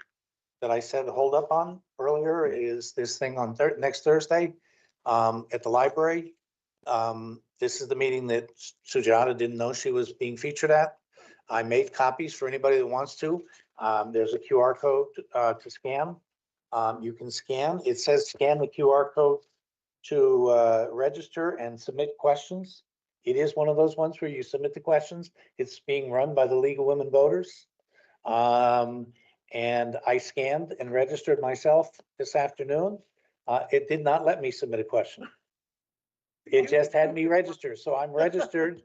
Speaker 1: that I said hold up on earlier is this thing on next Thursday at the library. This is the meeting that Sujata didn't know she was being featured at. I made copies for anybody that wants to. There's a QR code to scan. You can scan. It says scan the QR code to register and submit questions. It is one of those ones where you submit the questions. It's being run by the League of Women Voters. And I scanned and registered myself this afternoon. It did not let me submit a question. It just had me register. So I'm registered,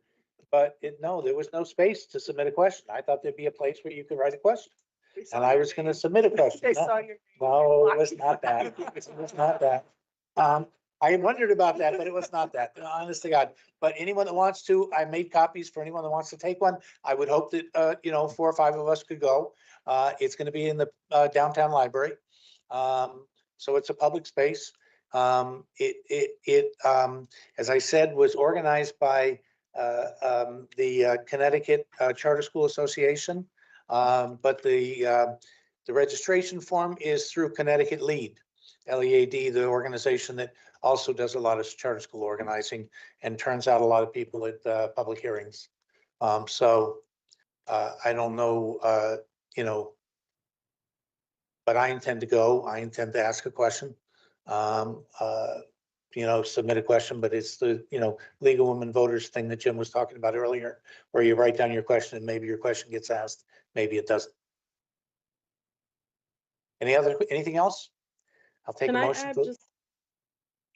Speaker 1: but no, there was no space to submit a question. I thought there'd be a place where you could write a question. And I was gonna submit a question.
Speaker 19: They
Speaker 1: No,
Speaker 19: saw your.
Speaker 1: no, it was not that. It was not that. I wondered about that, but it was not that, honest to God. But anyone that wants to, I made copies for anyone that wants to take one. I would hope that, 4 or 5 of us could go. It's gonna be in the downtown library. So it's a public space. As I said, was organized by the Connecticut Charter School Association. But the registration form is through Connecticut LEAD, LEAD, the organization that also does a lot of charter school organizing and turns out a lot of people at public hearings. So I don't know, but I intend to go. I intend to ask a question. Submit a question, but it's the, League of Women Voters thing that Jim was talking about earlier, where you write down your question and maybe your question gets asked, maybe it doesn't. Anything else? I'll take a
Speaker 5: Can I
Speaker 1: motion.
Speaker 5: add
Speaker 1: to-
Speaker 5: just?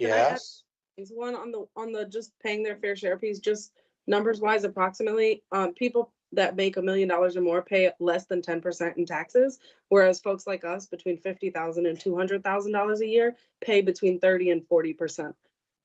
Speaker 5: Can I add
Speaker 1: Yes,
Speaker 5: Is one on the just paying their fair share piece, just numbers wise, approximately, people that make $1 million or more pay less than 10% in taxes. Whereas folks like us between $50,000 and $200,000 a year pay between 30 and 40%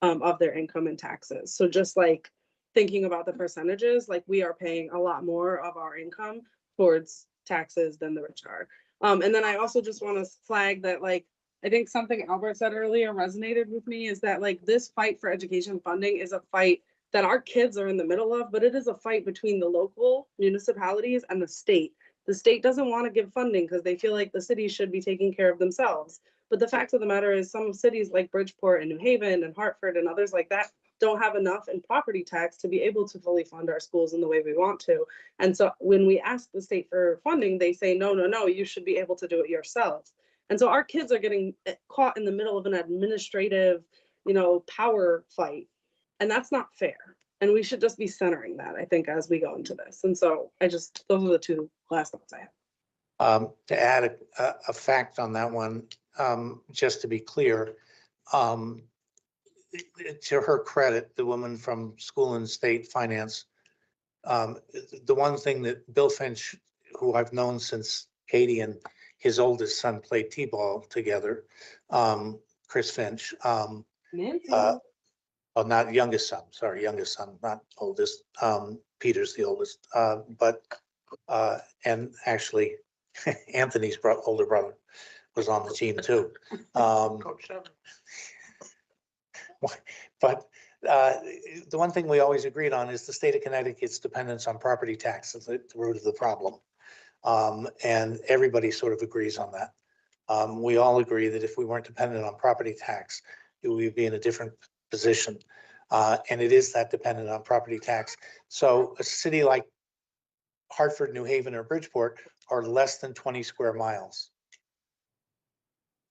Speaker 5: of their income in taxes. So just like thinking about the percentages, like we are paying a lot more of our income towards taxes than the rich are. And then I also just want to flag that, like, I think something Albert said earlier resonated with me is that, like, this fight for education funding is a fight that our kids are in the middle of, but it is a fight between the local municipalities and the state. The state doesn't want to give funding because they feel like the cities should be taking care of themselves. But the fact of the matter is some cities like Bridgeport and New Haven and Hartford and others like that don't have enough in property tax to be able to fully fund our schools in the way we want to. And so when we ask the state for funding, they say, no, no, no, you should be able to do it yourselves. And so our kids are getting caught in the middle of an administrative, power fight. And that's not fair. And we should just be centering that, I think, as we go into this. And so those are the two last thoughts I have.
Speaker 1: To add a fact on that one, just to be clear, to her credit, the woman from School and State Finance, the one thing that Bill Finch, who I've known since Katie and his oldest son played t-ball together, Chris Finch. Oh, not youngest son, sorry, youngest son, not oldest. Peter's the oldest, and actually Anthony's older brother was on the team too. But the one thing we always agreed on is the state of Connecticut's dependence on property tax is the root of the problem. And everybody sort of agrees on that. We all agree that if we weren't dependent on property tax, we would be in a different position. And it is that dependent on property tax. So a city like Hartford, New Haven, or Bridgeport are less than 20 square miles.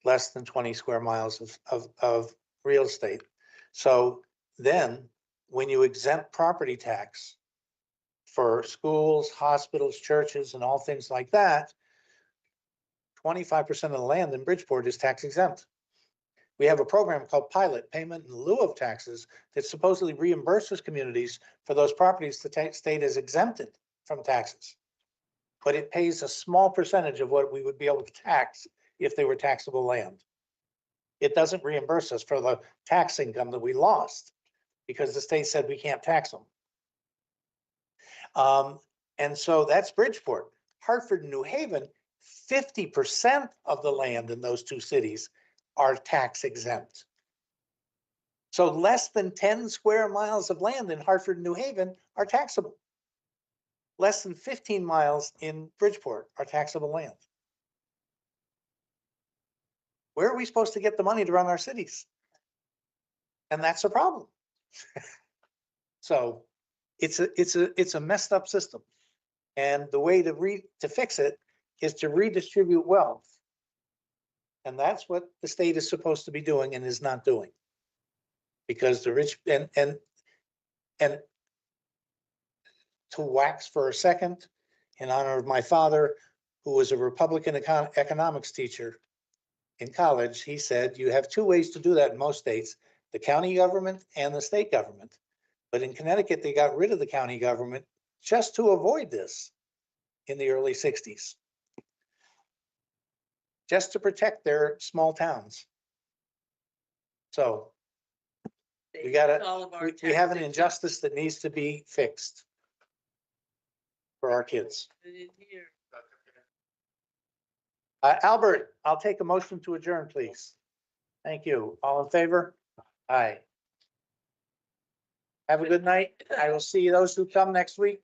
Speaker 1: Less than 20 square miles of real estate. So then when you exempt property tax for schools, hospitals, churches, and all things like that, 25% of the land in Bridgeport is tax exempt. We have a program called Pilot, Payment in lieu of taxes, that supposedly reimburses communities for those properties the state is exempted from taxes. But it pays a small percentage of what we would be able to tax if they were taxable land. It doesn't reimburse us for the tax income that we lost because the state said we can't tax them. And so that's Bridgeport. Hartford and New Haven, 50% of the land in those two cities are tax exempt. So less than 10 square miles of land in Hartford and New Haven are taxable. Less than 15 miles in Bridgeport are taxable land. where are we supposed to get the money to run our cities? And that's a problem. So it's a messed up system. And the way to fix it is to redistribute wealth. And that's what the state is supposed to be doing and is not doing. Because the rich and to wax for a second, in honor of my father, who was a Republican economics teacher in college, he said, you have two ways to do that in most states, the county government and the state government. But in Connecticut, they got rid of the county government just to avoid this in the early 60s. Just to protect their small towns. So we we have an injustice that needs to be fixed for our kids. Albert, I'll take a motion to adjourn, please. Thank you. All in favor? Aye. Have a good night. I will see those who come next week.